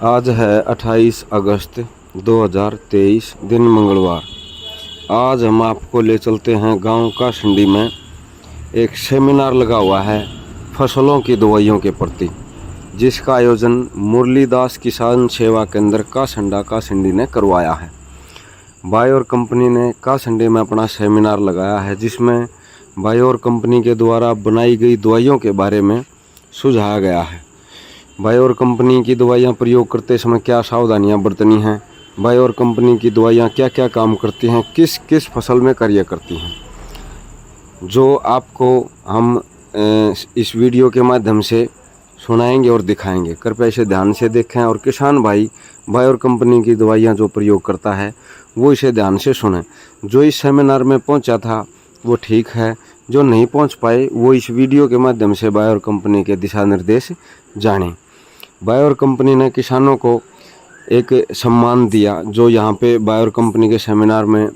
आज है 28 अगस्त 2023 दिन मंगलवार। आज हम आपको ले चलते हैं गांव कासंडी में। एक सेमिनार लगा हुआ है फसलों की दवाइयों के प्रति, जिसका आयोजन मुरलीदास किसान सेवा केंद्र कासंडी ने करवाया है। बायोर कंपनी ने कासंडी में अपना सेमिनार लगाया है, जिसमें बायोर कंपनी के द्वारा बनाई गई दवाइयों के बारे में सुझाया गया है। बायोर कंपनी की दवाइयाँ प्रयोग करते समय क्या सावधानियाँ बरतनी हैं, बायोर कंपनी की दवाइयाँ क्या क्या काम करती हैं, किस किस फसल में कार्य करती हैं, जो आपको हम इस वीडियो के माध्यम से सुनाएंगे और दिखाएंगे। कृपया इसे ध्यान से देखें और किसान भाई बायोर कंपनी की दवाइयाँ जो प्रयोग करता है वो इसे ध्यान से सुनें। जो इस सेमिनार में पहुंचा था वो ठीक है, जो नहीं पहुंच पाए वो इस वीडियो के माध्यम से बायोर कंपनी के दिशा निर्देश जानें। बायोर कंपनी ने किसानों को एक सम्मान दिया। जो यहाँ पे बायोर कंपनी के सेमिनार में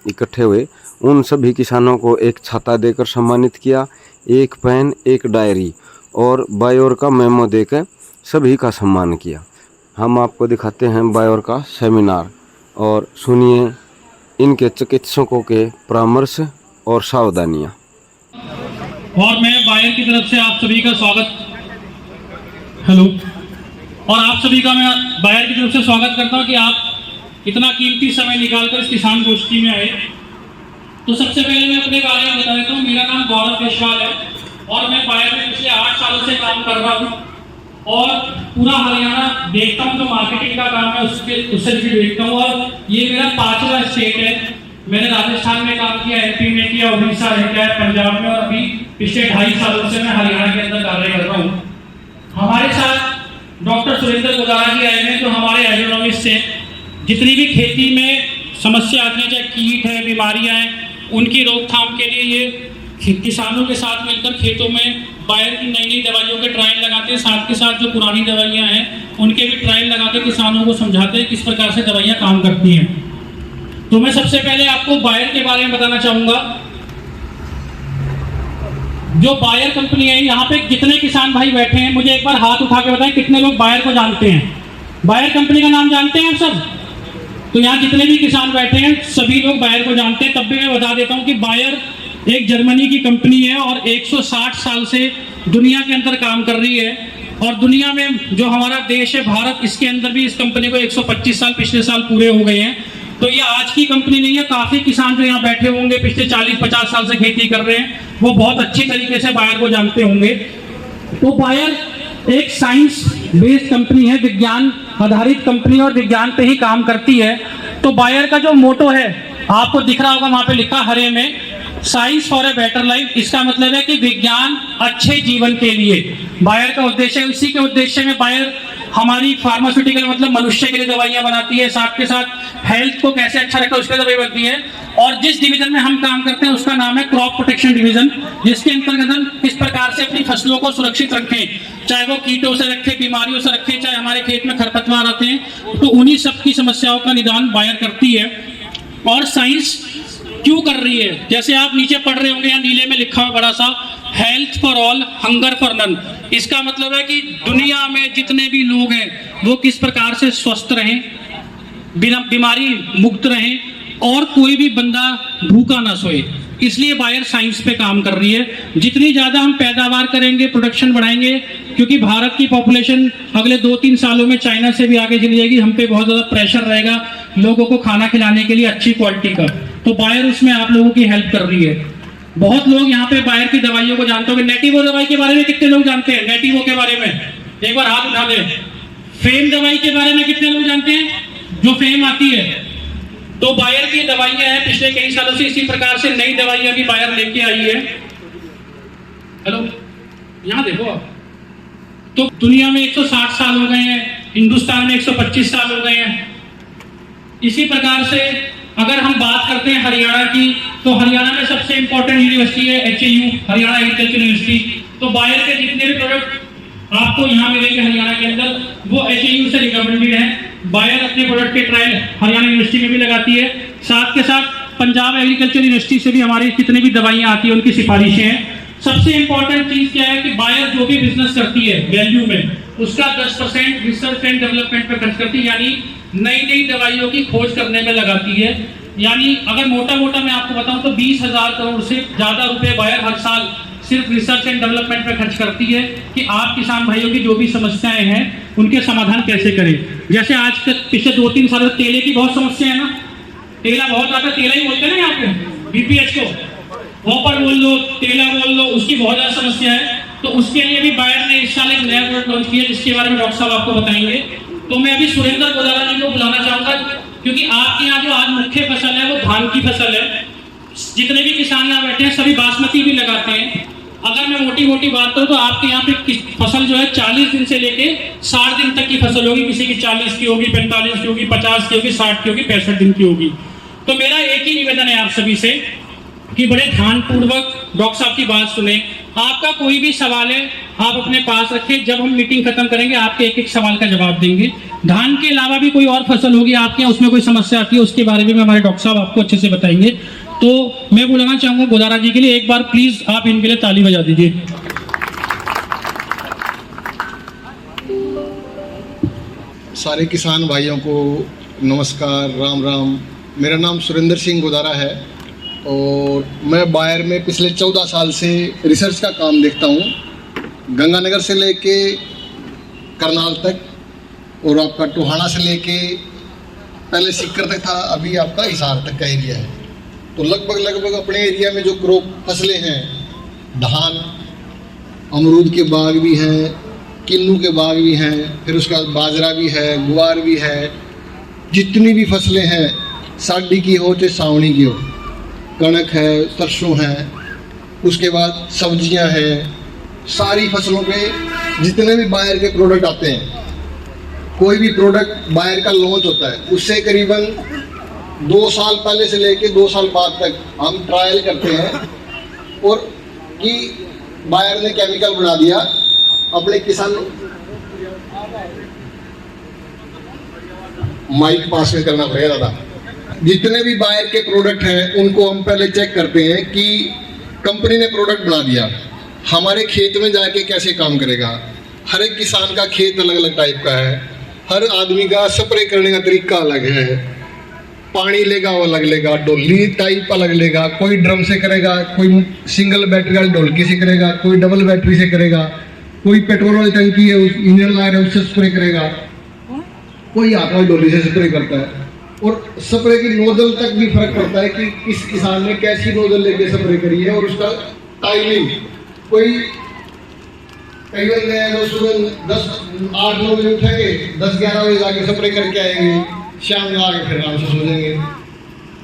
इकट्ठे हुए उन सभी किसानों को एक छाता देकर सम्मानित किया, एक पेन, एक डायरी और बायोर का मेमो देकर सभी का सम्मान किया। हम आपको दिखाते हैं बायोर का सेमिनार और सुनिए इनके चिकित्सकों के परामर्श और सावधानियाँ। और मैं बायर की तरफ से आप सभी का स्वागत हेलो और आप सभी का मैं बायर की तरफ से स्वागत करता हूं कि आप इतना कीमती समय निकालकर इस किसान गोष्ठी में आए। तो सबसे पहले मैं अपने बारे में बता देता हूं। मेरा नाम गौरव पेशवाल है और मैं बायर में पिछले 8 सालों से काम कर रहा हूँ और पूरा हरियाणा देखता हूँ। जो मार्केटिंग का काम है उससे भी देखता हूँ और ये मेरा 5वां स्टेट है। मैंने राजस्थान में काम किया, एमपी में किया, उड़ीसा में किया, पंजाब में और अभी पिछले 2.5 सालों से मैं हरियाणा के अंदर कार्य कर रहा हूँ। हमारे साथ डॉक्टर सुरेंद्र गोदारा जी आए हैं जो हमारे एग्रोनॉमिस्ट हैं। जितनी भी खेती में समस्या आती है, चाहे कीट है, बीमारियां हैं, उनकी रोकथाम के लिए ये किसानों के साथ मिलकर खेतों में बायर की नई नई दवाइयों के ट्रायल लगाते हैं। साथ के साथ जो पुरानी दवाइयाँ हैं उनके भी ट्रायल लगा के किसानों को समझाते हैं किस प्रकार से दवाइयाँ काम करती हैं। तो मैं सबसे पहले आपको बायर के बारे में बताना चाहूँगा। जो बायर कंपनी है, यहाँ पे जितने किसान भाई बैठे हैं मुझे एक बार हाथ उठा के बताएं कितने लोग बायर को जानते हैं। बायर कंपनी का नाम जानते हैं आप सब? तो यहाँ जितने भी किसान बैठे हैं सभी लोग बायर को जानते हैं। तब भी मैं बता देता हूँ कि बायर एक जर्मनी की कंपनी है और 160 साल से दुनिया के अंदर काम कर रही है। और दुनिया में जो हमारा देश है भारत, इसके अंदर भी इस कंपनी को 125 साल पिछले साल पूरे हो गए हैं। तो ये आज की कंपनी नहीं है। काफ़ी किसान जो यहाँ बैठे होंगे पिछले 40-50 साल से खेती कर रहे हैं, वो बहुत अच्छी तरीके से बायर को जानते होंगे। तो बायर एक साइंस बेस्ड कंपनी है, विज्ञान आधारित कंपनी और विज्ञान पे ही काम करती है। तो बायर का जो मोटो है आपको दिख रहा होगा, वहाँ पे लिखा हरे में, science for a better life. इसका मतलब है कि विज्ञान अच्छे जीवन के लिए बायर का उद्देश्य है। उसी के उद्देश्य में बायर हमारी फार्मास्यूटिकल मतलब मनुष्य के लिए दवाइयाँ बनाती है, साथ के साथ हेल्थ को कैसे अच्छा रखा उसके लिए दवाई बनती है। और जिस डिवीजन में हम काम करते हैं उसका नाम है क्रॉप प्रोटेक्शन डिवीजन, जिसके अंतर्गत हम किस प्रकार से अपनी फसलों को सुरक्षित रखें, चाहे वो कीटों से रखें, बीमारियों से रखें, चाहे हमारे खेत में खरपतवार आते हैं, तो उन्हीं सब की समस्याओं का निदान बायर करती है। और साइंस क्यों कर रही है, जैसे आप नीचे पढ़ रहे होंगे, यहाँ नीले में लिखा हुआ बड़ा सा, health for all, hunger for none. इसका मतलब है कि दुनिया में जितने भी लोग हैं वो किस प्रकार से स्वस्थ रहें, बिना बीमारी मुक्त रहें और कोई भी बंदा भूखा ना सोए। इसलिए बायर साइंस पे काम कर रही है। जितनी ज़्यादा हम पैदावार करेंगे, प्रोडक्शन बढ़ाएंगे, क्योंकि भारत की पॉपुलेशन अगले 2-3 सालों में चाइना से भी आगे चली जाएगी, हम पे बहुत ज़्यादा प्रेशर रहेगा लोगों को खाना खिलाने के लिए अच्छी क्वालिटी का। तो बायर उसमें आप लोगों की हेल्प कर रही है। बहुत लोग यहाँ पे बायर की दवाइयों को जानते होंगे। नेटिवो दवाई के बारे में कितने लोग जानते हैं? नेटिवो के बारे में एक बार हाथ उठा दें। फेम दवाई के बारे में कितने लोग जानते हैं, जो फेम आती है? तो बायर की दवाइयां हैं पिछले कई सालों से। इसी प्रकार से नई दवाइयां भी बायर लेके आई है। हेलो, यहाँ देखो आप। तो दुनिया में 160 साल हो गए हैं, हिंदुस्तान में 125 साल हो गए हैं। इसी प्रकार से अगर हम बात करते हैं हरियाणा की, तो हरियाणा में सबसे इंपॉर्टेंट यूनिवर्सिटी है HAU, हरियाणा एग्रीकल्चर यूनिवर्सिटी। तो बायर के जितने भी प्रोडक्ट आपको यहाँ मिलेंगे हरियाणा के अंदर, वो HAU से रिकमेंडेड है। बायर अपने प्रोडक्ट के ट्रायल हरियाणा यूनिवर्सिटी में भी लगाती है। साथ के साथ पंजाब एग्रीकल्चर यूनिवर्सिटी से भी हमारी जितनी भी दवाइयाँ आती हैं उनकी सिफारिशें हैं। सबसे इंपॉर्टेंट चीज़ क्या है कि बायर जो भी बिजनेस करती है वैल्यू में, उसका 10% रिसर्च एंड डेवलपमेंट पे खर्च करती है, यानी नई नई दवाइयों की खोज करने में लगाती है। यानी अगर मोटा मोटा मैं आपको बताऊं तो 20,000 करोड़ से ज़्यादा रुपए बायर हर साल सिर्फ रिसर्च एंड डेवलपमेंट पे खर्च करती है कि आप किसान भाइयों की जो भी समस्याएं हैं उनके समाधान कैसे करें। जैसे आज के पिछले 2-3 सालों से तेले की बहुत समस्या है ना, तेला बहुत ज़्यादा, तेला ही बोलते हैं ना यहाँ पे, बीपीएच को वॉपर बोल लो, तेला बोल लो, उसकी बहुत ज़्यादा समस्या है। तो उसके लिए भी बायर ने इस साल एक नया प्रोडक्ट लॉन्च किया जिसके बारे में डॉक्टर साहब आपको बताएंगे। तो मैं अभी सुरेंद्र गोदारा जी को बुलाना चाहूँगा, क्योंकि आपके यहाँ जो आज मुख्य फसल है वो धान की फसल है। जितने भी किसान यहाँ बैठे हैं सभी बासमती भी लगाते हैं। अगर मैं मोटी मोटी बात करूँ तो आपके यहाँ पे फसल जो है 40 दिन से लेके 60 दिन तक की फसल होगी। किसी की 40 की होगी, 45 की होगी, 50 की होगी, 60 की होगी, 65 दिन की होगी। तो मेरा एक ही निवेदन है आप सभी से कि बड़े ध्यानपूर्वक डॉक्टर साहब की बात सुने। आपका कोई भी सवाल है आप अपने पास रखें, जब हम मीटिंग खत्म करेंगे आपके एक एक सवाल का जवाब देंगे। धान के अलावा भी कोई और फसल होगी आपके यहाँ, उसमें कोई समस्या आती है उसके बारे में हमारे डॉक्टर साहब आपको अच्छे से बताएंगे। तो मैं बुलाना चाहूँगा गोदारा जी के लिए, एक बार प्लीज आप इनके लिए ताली बजा दीजिए। सारे किसान भाइयों को नमस्कार, राम राम। मेरा नाम सुरेंद्र सिंह गोदारा है और मैं बायर में पिछले 14 साल से रिसर्च का काम देखता हूँ। गंगानगर से लेके करनाल तक और आपका टोहाना से लेके पहले सीकर तक था, अभी आपका हिसार तक का एरिया है। तो लगभग अपने एरिया में जो क्रॉप फसलें हैं, धान, अमरूद के बाग भी हैं, किन्नू के बाग भी हैं, फिर उसके बाद बाजरा भी है, गुआर भी है। जितनी भी फसलें हैं, साड़ी की हो चाहे सावनी की हो, कणक है, सरसों है, उसके बाद सब्जियां हैं, सारी फसलों पे जितने भी बायर के प्रोडक्ट आते हैं, कोई भी प्रोडक्ट बायर का लॉन्च होता है उससे करीबन 2 साल पहले से लेके 2 साल बाद तक हम ट्रायल करते हैं और कि बायर ने केमिकल बना दिया अपने किसान। माइक पास में करना पड़ेगा दादा। जितने भी बायर के प्रोडक्ट हैं उनको हम पहले चेक करते हैं कि कंपनी ने प्रोडक्ट बना दिया, हमारे खेत में जाके कैसे काम करेगा। हर एक किसान का खेत अलग अलग टाइप का है, हर आदमी का स्प्रे करने का तरीका अलग है, पानी लेगा वो अलग लेगा, डोली टाइप अलग लेगा, कोई ड्रम से करेगा, कोई सिंगल बैटरी वाली ढोलकी से करेगा, कोई डबल बैटरी से करेगा, कोई पेट्रोल वाली टंकी है उस इंजन लगा रहे उससे स्प्रे करेगा, कोई हाथ वाली डोली से स्प्रे करता है। और स्प्रे की नोजल तक भी फर्क पड़ता है कि किस किसान ने कैसी नोजल लेके स्प्रे करी है और उसका टाइमिंग। कोई कई बंदे हैं जो सुबह 8-9 बजे उठेंगे, 10-11 बजे जाके स्प्रे करके आएंगे, शाम में आके फिर आराम से सो जाएंगे।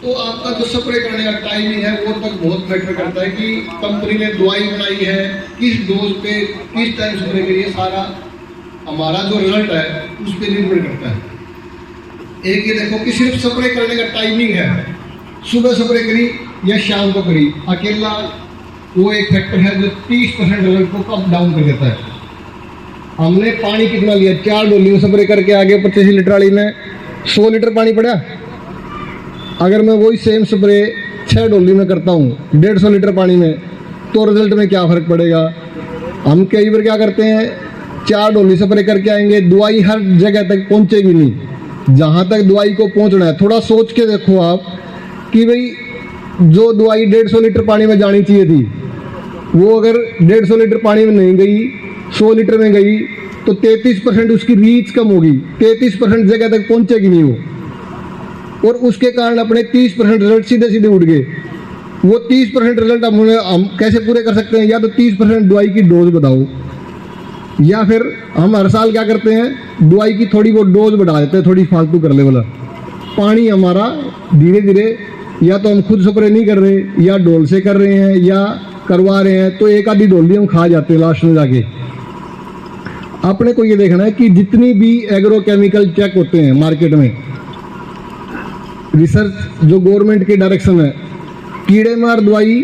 तो आपका जो स्प्रे करने का टाइमिंग है वो तक बहुत मैटर करता है कि कंपनी ने दवाई बनाई है, किस डोज पे किस टाइम स्प्रे करिए, सारा हमारा जो रिजल्ट है उस पर निर्भर करता है। एक ये देखो कि सिर्फ स्प्रे करने का टाइमिंग है, सुबह स्प्रे करी या शाम को करी, अकेला वो एक फैक्टर है जो 30% रिजल्ट को कम डाउन कर देता है। हमने पानी कितना लिया, 4 डोली में स्प्रे करके आगे 25 लीटर वाली में 100 लीटर पानी पड़ा। अगर मैं वही सेम स्प्रे 6 डोली में करता हूँ 150 लीटर पानी में, तो रिजल्ट में क्या फ़र्क पड़ेगा। हम कई बार क्या करते हैं, 4 डोली स्प्रे करके आएंगे, दवाई हर जगह तक पहुँचेगी नहीं। जहाँ तक दवाई को पहुँचना है थोड़ा सोच के देखो आप कि भाई जो दवाई 150 लीटर पानी में जानी चाहिए थी वो अगर 150 लीटर पानी में नहीं गई, 100 लीटर में गई, तो 33% उसकी रीच कम होगी, 33% जगह तक पहुंचेगी नहीं वो, और उसके कारण अपने 30% रिजल्ट सीधे सीधे उड़ गए। वो 30% रिजल्ट हम कैसे पूरे कर सकते हैं, या तो 30% दवाई की डोज बढ़ाओ, या फिर हम हर साल क्या करते हैं, दवाई की थोड़ी वो डोज बढ़ा देते हैं, थोड़ी फालतू कर ले वाला। पानी हमारा धीरे धीरे या तो हम खुद स्प्रे नहीं कर रहे, या डोल से कर रहे हैं, या करवा रहे हैं, तो एक आधी डोली हम खा जाते हैं लास्ट में जाके। अपने को ये देखना है कि जितनी भी एग्रो केमिकल चेक होते हैं मार्केट में, रिसर्च जो गवर्नमेंट के डायरेक्शन है, कीड़े मार दवाई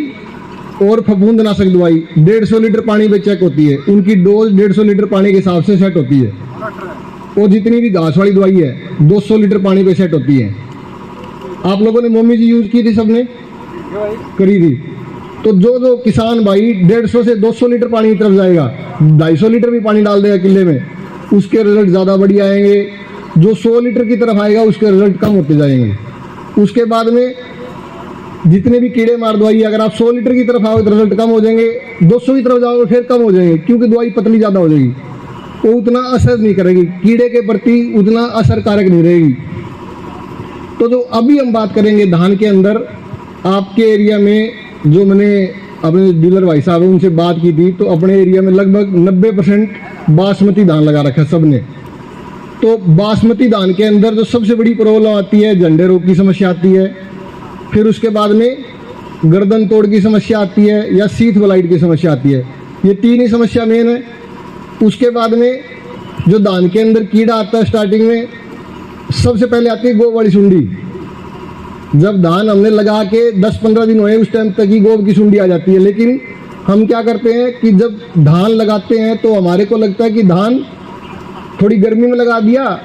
और फफूंदनाशक दवाई 150 लीटर पानी में चेक होती है, उनकी डोज 150 लीटर पानी के हिसाब से सेट होती है। और जितनी भी घास वाली दवाई है 200 लीटर पानी पे सेट होती है। आप लोगों ने मोमी जी यूज की थी, सबने करी थी। तो जो किसान भाई 150 से 200 लीटर पानी की तरफ जाएगा, 250 लीटर भी पानी डाल देगा किले में, उसके रिजल्ट ज़्यादा बढ़िया आएंगे। जो 100 लीटर की तरफ आएगा उसके रिजल्ट कम होते जाएंगे। उसके बाद में जितने भी कीड़े मार दवाई, अगर आप 100 लीटर की तरफ आओगे तो रिजल्ट कम हो जाएंगे, 200 की तरफ जाओगे फिर कम हो जाएंगे, क्योंकि दवाई पतली ज़्यादा हो जाएगी, वो उतना असर नहीं करेगी, कीड़े के प्रति उतना असरकारक नहीं रहेगी। तो जो अभी हम बात करेंगे धान के अंदर, आपके एरिया में जो मैंने अपने डीलर भाई साहब हैं उनसे बात की थी, तो अपने एरिया में लगभग 90% बासमती धान लगा रखा है सबने। तो बासमती धान के अंदर जो सबसे बड़ी प्रॉब्लम आती है, झंडे रोग की समस्या आती है, फिर उसके बाद में गर्दन तोड़ की समस्या आती है या सीथ ब्लाइट की समस्या आती है। ये 3 ही समस्या मेन है। उसके बाद में जो धान के अंदर कीड़ा आता है स्टार्टिंग में, सबसे पहले आती है गोब वाली सुंडी। जब धान हमने लगा के 10-15 दिन हुए उस टाइम तक ही गोब की सुंडी आ जाती है। लेकिन हम क्या करते हैं कि जब धान लगाते हैं तो हमारे को लगता है कि धान थोड़ी गर्मी में लगा दिया,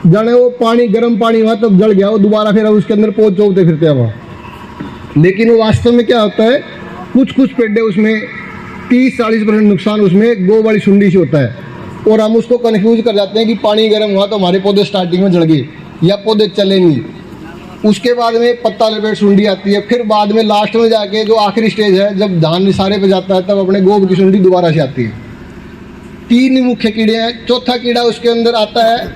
जाने वो पानी गर्म पानी हुआ तब जल गया, वो दोबारा फिर उसके अंदर पोच चौकते फिरते हैं वहाँ। लेकिन वो वास्तव में क्या होता है, कुछ पेड्डे उसमें 30-40% नुकसान उसमें गोब वाली सुंडी से होता है। और हम उसको कन्फ्यूज कर जाते हैं कि पानी गर्म हुआ तो हमारे पौधे स्टार्टिंग में जल गए या पौधे चले नहीं। उसके बाद में पत्ता लपेट सुंडी आती है। फिर बाद में लास्ट में जाके जो आखिरी स्टेज है, जब धान निसारे पे जाता है, तब अपने गोब की सुंडी दोबारा से आती है। 3 मुख्य कीड़े हैं। चौथा कीड़ा उसके अंदर आता है,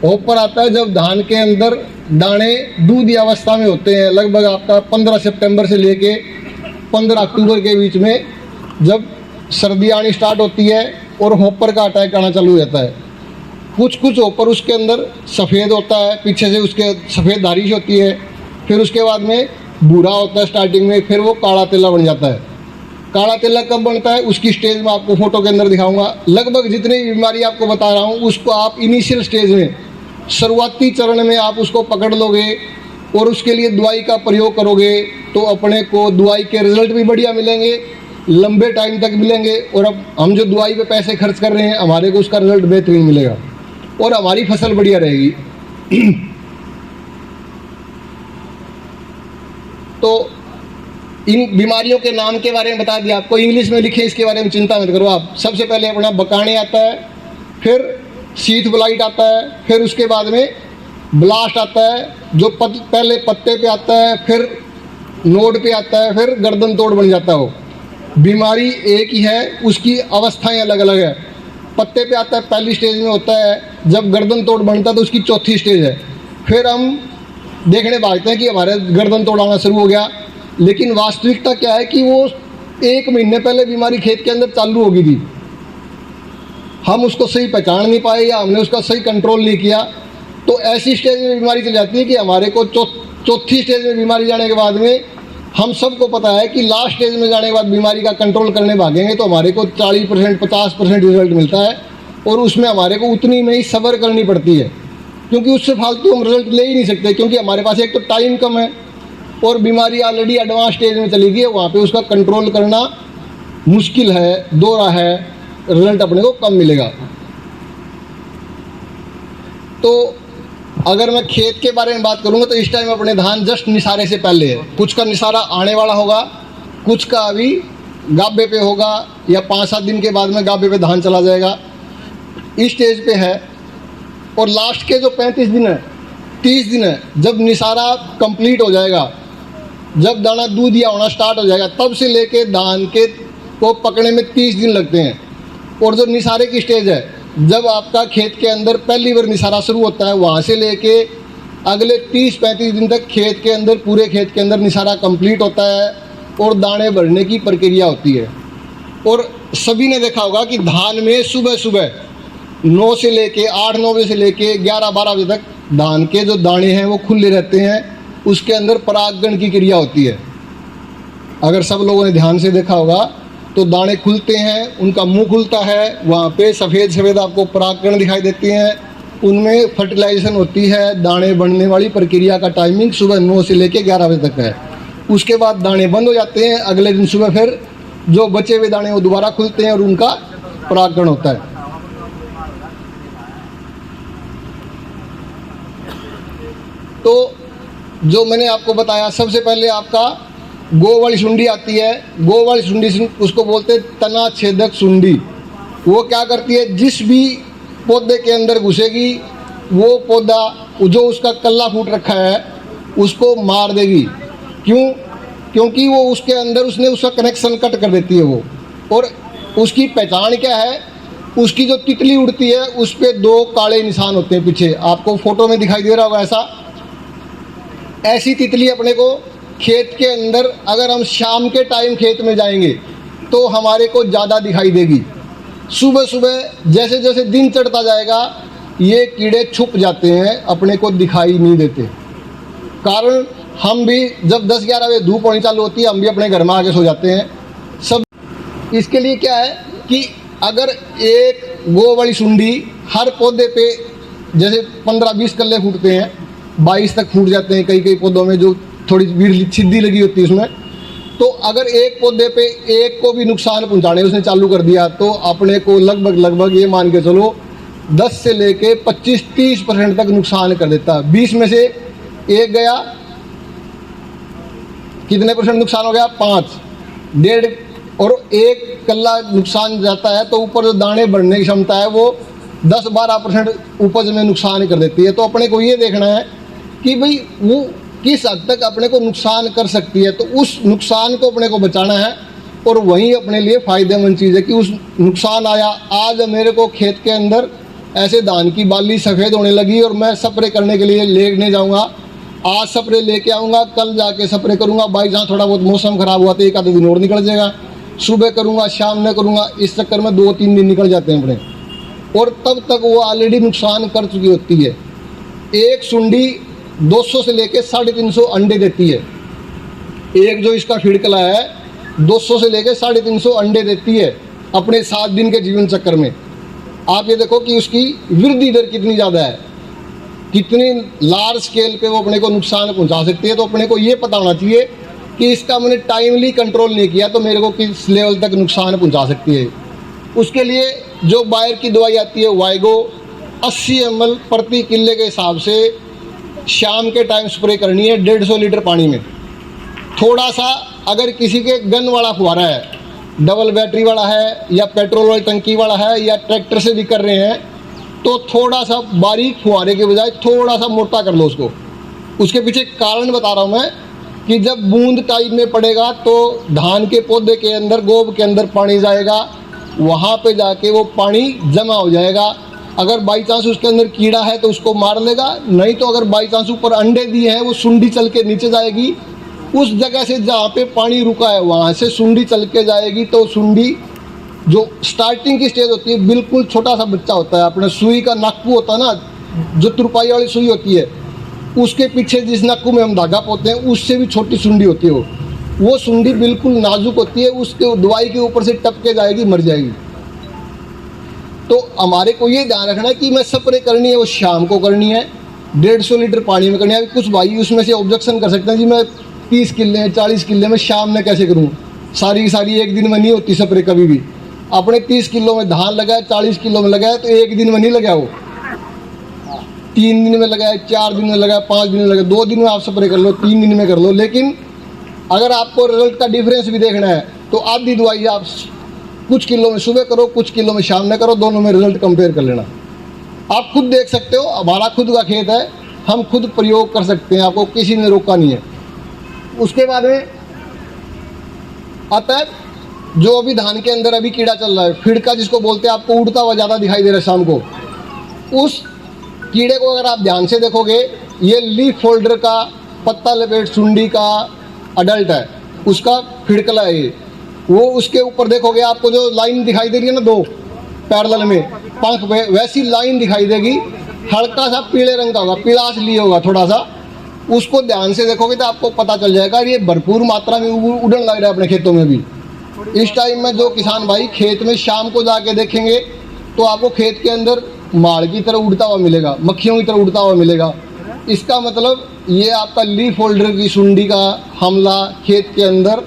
ऊपर आता है जब धान के अंदर दाने दूधी अवस्था में होते हैं, लगभग आपका 15 सितंबर से लेके 15 अक्टूबर के बीच में, जब सर्दी आनी स्टार्ट होती है और होपर का अटैक आना चालू हो जाता है। कुछ होपर उसके अंदर सफ़ेद होता है, पीछे से उसके सफ़ेद धारिश होती है, फिर उसके बाद में भूरा होता है स्टार्टिंग में, फिर वो काला तेला बन जाता है। काला तेला कब बनता है उसकी स्टेज में आपको फोटो के अंदर दिखाऊंगा। लगभग जितनी बीमारी आपको बता रहा हूँ उसको आप इनिशियल स्टेज में, शुरुआती चरण में आप उसको पकड़ लोगे और उसके लिए दवाई का प्रयोग करोगे तो अपने को दवाई के रिजल्ट भी बढ़िया मिलेंगे, लंबे टाइम तक मिलेंगे। और अब हम जो दवाई पे पैसे खर्च कर रहे हैं, हमारे को उसका रिजल्ट बेहतरीन मिलेगा और हमारी फसल बढ़िया रहेगी। तो इन बीमारियों के नाम के बारे में बता दिया आपको, इंग्लिश में लिखे, इसके बारे में चिंता मत करो आप। सबसे पहले अपना बकाने आता है, फिर सीथ ब्लाइट आता है, फिर उसके बाद में ब्लास्ट आता है जो पहले पत्ते पे आता है, फिर नोड पे आता है, फिर गर्दन तोड़ बन जाता है। वो बीमारी एक ही है, उसकी अवस्थाएं अलग अलग है। पत्ते पे आता है पहली स्टेज में होता है, जब गर्दन तोड़ बनता है तो उसकी चौथी स्टेज है। फिर हम देखने भागते हैं कि हमारे गर्दन तोड़ आना शुरू हो गया, लेकिन वास्तविकता क्या है कि वो 1 महीने पहले बीमारी खेत के अंदर चालू हो गई थी। हम उसको सही पहचान नहीं पाए या हमने उसका सही कंट्रोल नहीं किया, तो ऐसी स्टेज में बीमारी चल जाती है कि हमारे को चौथी स्टेज में बीमारी जाने के बाद में हम सबको पता है कि लास्ट स्टेज में जाने के बाद बीमारी का कंट्रोल करने भागेंगे तो हमारे को 40% 50% रिजल्ट मिलता है। और उसमें हमारे को उतनी में ही सब्र करनी पड़ती है, क्योंकि उससे फालतू हम रिजल्ट ले ही नहीं सकते, क्योंकि हमारे पास एक तो टाइम कम है और बीमारी ऑलरेडी एडवांस स्टेज में चली गई है। वहाँ पे उसका कंट्रोल करना मुश्किल है, दोहरा है, रिजल्ट अपने को कम मिलेगा। तो अगर मैं खेत के बारे में बात करूँगा तो इस टाइम अपने धान जस्ट निसारे से पहले है। कुछ का निसारा आने वाला होगा, कुछ का अभी गाभे पे होगा या 5-7 दिन के बाद में गाभे पे धान चला जाएगा, इस स्टेज पे है। और लास्ट के जो 35 दिन है, 30 दिन है, जब निसारा कंप्लीट हो जाएगा, जब दाना दूध या होना स्टार्ट हो जाएगा, तब से लेके धान के को पकने में 30 दिन लगते हैं। और जो निसारे की स्टेज है, जब आपका खेत के अंदर पहली बार निसारा शुरू होता है, वहाँ से लेके अगले 30-35 दिन तक खेत के अंदर, पूरे खेत के अंदर निसारा कंप्लीट होता है और दाने बढ़ने की प्रक्रिया होती है। और सभी ने देखा होगा कि धान में सुबह सुबह 9 से लेके 8-9 बजे से लेके 11-12 बजे तक धान के जो दाने हैं वो खुले रहते हैं, उसके अंदर परागण की क्रिया होती है। अगर सब लोगों ने ध्यान से देखा होगा तो दाने खुलते हैं, उनका मुंह खुलता है, वहाँ पे सफ़ेद आपको परागकण दिखाई देती हैं, उनमें फर्टिलाइजेशन होती है। दाने बढ़ने वाली प्रक्रिया का टाइमिंग सुबह 9 से लेके 11 बजे तक है। उसके बाद दाने बंद हो जाते हैं, अगले दिन सुबह फिर जो बचे हुए दाने वो दोबारा खुलते हैं और उनका परागकण होता है। तो जो मैंने आपको बताया, सबसे पहले आपका गो वाली सुंडी आती है। गो वाली सुंडी उसको बोलते हैं तना छेदक सुंडी। वो क्या करती है, जिस भी पौधे के अंदर घुसेगी, वो पौधा जो उसका कल्ला फूट रखा है उसको मार देगी। क्यों? क्योंकि वो उसके अंदर उसने उसका कनेक्शन कट कर देती है वो। और उसकी पहचान क्या है? उसकी जो तितली उड़ती है उस पर 2 काले निशान होते हैं पीछे, आपको फोटो में दिखाई दे रहा होगा ऐसी तितली अपने को खेत के अंदर, अगर हम शाम के टाइम खेत में जाएंगे तो हमारे को ज़्यादा दिखाई देगी। सुबह सुबह जैसे जैसे दिन चढ़ता जाएगा ये कीड़े छुप जाते हैं, अपने को दिखाई नहीं देते। कारण हम भी जब 10-11 बजे धूप होनी चालू होती है हम भी अपने घर में आके सो जाते हैं सब। इसके लिए क्या है कि अगर एक वो वाली सुंडी हर पौधे पे, जैसे 15-20 कल्ले फूटते हैं, 22 तक फूट जाते हैं कई कई पौधों में जो थोड़ी बीड़ छिद्दी लगी होती है उसमें, तो अगर एक पौधे पे एक को भी नुकसान पहुंचाने उसने चालू कर दिया तो अपने को लगभग ये मान के चलो 10 से लेके 25-30% तक नुकसान कर देता है। 20 में से एक गया, कितने परसेंट नुकसान हो गया? 5, 1.5, और एक कल्ला नुकसान जाता है तो ऊपर जो दाने बढ़ने की क्षमता है वो 10-12% उपज में नुकसान कर देती है। तो अपने को ये देखना है कि भाई वो किस हद तक अपने को नुकसान कर सकती है, तो उस नुकसान को अपने को बचाना है। और वही अपने लिए फ़ायदेमंद चीज़ है कि उस नुकसान आया, आज मेरे को खेत के अंदर ऐसे धान की बाली सफ़ेद होने लगी और मैं स्प्रे करने के लिए लेने जाऊँगा, आज स्प्रे लेके आऊँगा, कल जाके स्प्रे करूँगा, बाई जहाँ थोड़ा बहुत मौसम ख़राब हुआ तो 1 आधे दिन और निकल जाएगा, सुबह करूँगा शाम में करूँगा, इस चक्कर में 2-3 दिन निकल जाते हैं अपने, और तब तक वो ऑलरेडी नुकसान कर चुकी होती है। एक सुंडी 200 से लेके 350 अंडे देती है। एक जो इसका फिड़कला है 200 से लेके 350 अंडे देती है अपने 7 दिन के जीवन चक्र में। आप ये देखो कि उसकी वृद्धि दर कितनी ज़्यादा है, कितनी लार्ज स्केल पे वो अपने को नुकसान पहुंचा सकती है। तो अपने को ये पता होना चाहिए कि इसका मैंने टाइमली कंट्रोल नहीं किया तो मेरे को किस लेवल तक नुकसान पहुंचा सकती है। उसके लिए जो बायर की दवाई आती है वाइगो 80 ml प्रति किले के हिसाब से शाम के टाइम स्प्रे करनी है 150 लीटर पानी में। थोड़ा सा अगर किसी के गन वाला फुहारा है, डबल बैटरी वाला है या पेट्रोल वाली टंकी वाला है या ट्रैक्टर से भी कर रहे हैं, तो थोड़ा सा बारीक फुहारे के बजाय थोड़ा सा मोटा कर लो उसको। उसके पीछे कारण बता रहा हूँ मैं कि जब बूंद टाइप में पड़ेगा तो धान के पौधे के अंदर, गोब के अंदर पानी जाएगा, वहाँ पे जाके वो पानी जमा हो जाएगा। अगर बाई चांस उसके अंदर कीड़ा है तो उसको मार लेगा, नहीं तो अगर बाई चांस ऊपर अंडे दिए हैं वो सुंडी चल के नीचे जाएगी, उस जगह से जहाँ पे पानी रुका है वहाँ से सुंडी चल के जाएगी। तो सुंडी जो स्टार्टिंग की स्टेज होती है, बिल्कुल छोटा सा बच्चा होता है, अपने सुई का नाकू होता है ना, जो तुरपाई वाली सुई होती है, उसके पीछे जिस नाकू में हम धागा पोते हैं उससे भी छोटी सुंडी होती है वो सुंडी बिल्कुल नाजुक होती है, उसके दवाई के ऊपर से टपके जाएगी, मर जाएगी। तो हमारे को ये ध्यान रखना है कि मैं स्प्रे करनी है वो शाम को करनी है, 150 लीटर पानी में करनी है। कुछ भाई उसमें से ऑब्जेक्शन कर सकते हैं जी मैं 30 किले 40 किले में शाम में कैसे करूँ, सारी की सारी एक दिन में नहीं होती स्प्रे कभी भी। अपने 30 किलो में धान लगाए, 40 किलो में लगाए तो एक दिन में नहीं लगाया, वो 3 दिन में लगाए, 4 दिन में लगाए, 5 दिन में लगाए, 2 दिन में आप स्प्रे कर लो, 3 दिन में कर लो। लेकिन अगर आपको रिजल्ट का डिफरेंस भी देखना है तो आधी दवाई आप कुछ किलो में सुबह करो, कुछ किलो में शाम में करो, दोनों में रिजल्ट कंपेयर कर लेना। आप खुद देख सकते हो, हमारा खुद का खेत है, हम खुद प्रयोग कर सकते हैं, आपको किसी ने रोका नहीं है। उसके बाद में आता है जो अभी धान के अंदर अभी कीड़ा चल रहा है, फिड़का जिसको बोलते हैं, आपको उड़ता हुआ ज़्यादा दिखाई दे रहा है शाम को। उस कीड़े को अगर आप ध्यान से देखोगे, ये लीफ फोल्डर का पत्ता लपेट सुंडी का अडल्ट है, उसका फिड़कला है ये। वो उसके ऊपर देखोगे आपको जो लाइन दिखाई दे रही है ना, 2 पैरेलल में पंख पे, वैसी लाइन दिखाई देगी, हल्का सा पीले रंग का होगा, पीलाश लिए होगा थोड़ा सा। उसको ध्यान से देखोगे तो आपको पता चल जाएगा ये भरपूर मात्रा में उड़न लग रहा है अपने खेतों में भी। इस टाइम में जो किसान भाई खेत में शाम को जाके देखेंगे तो आपको खेत के अंदर माड़ की तरह उड़ता हुआ मिलेगा, मक्खियों की तरह उड़ता हुआ मिलेगा। इसका मतलब ये आपका लीफ होल्डर की सुंडी का हमला खेत के अंदर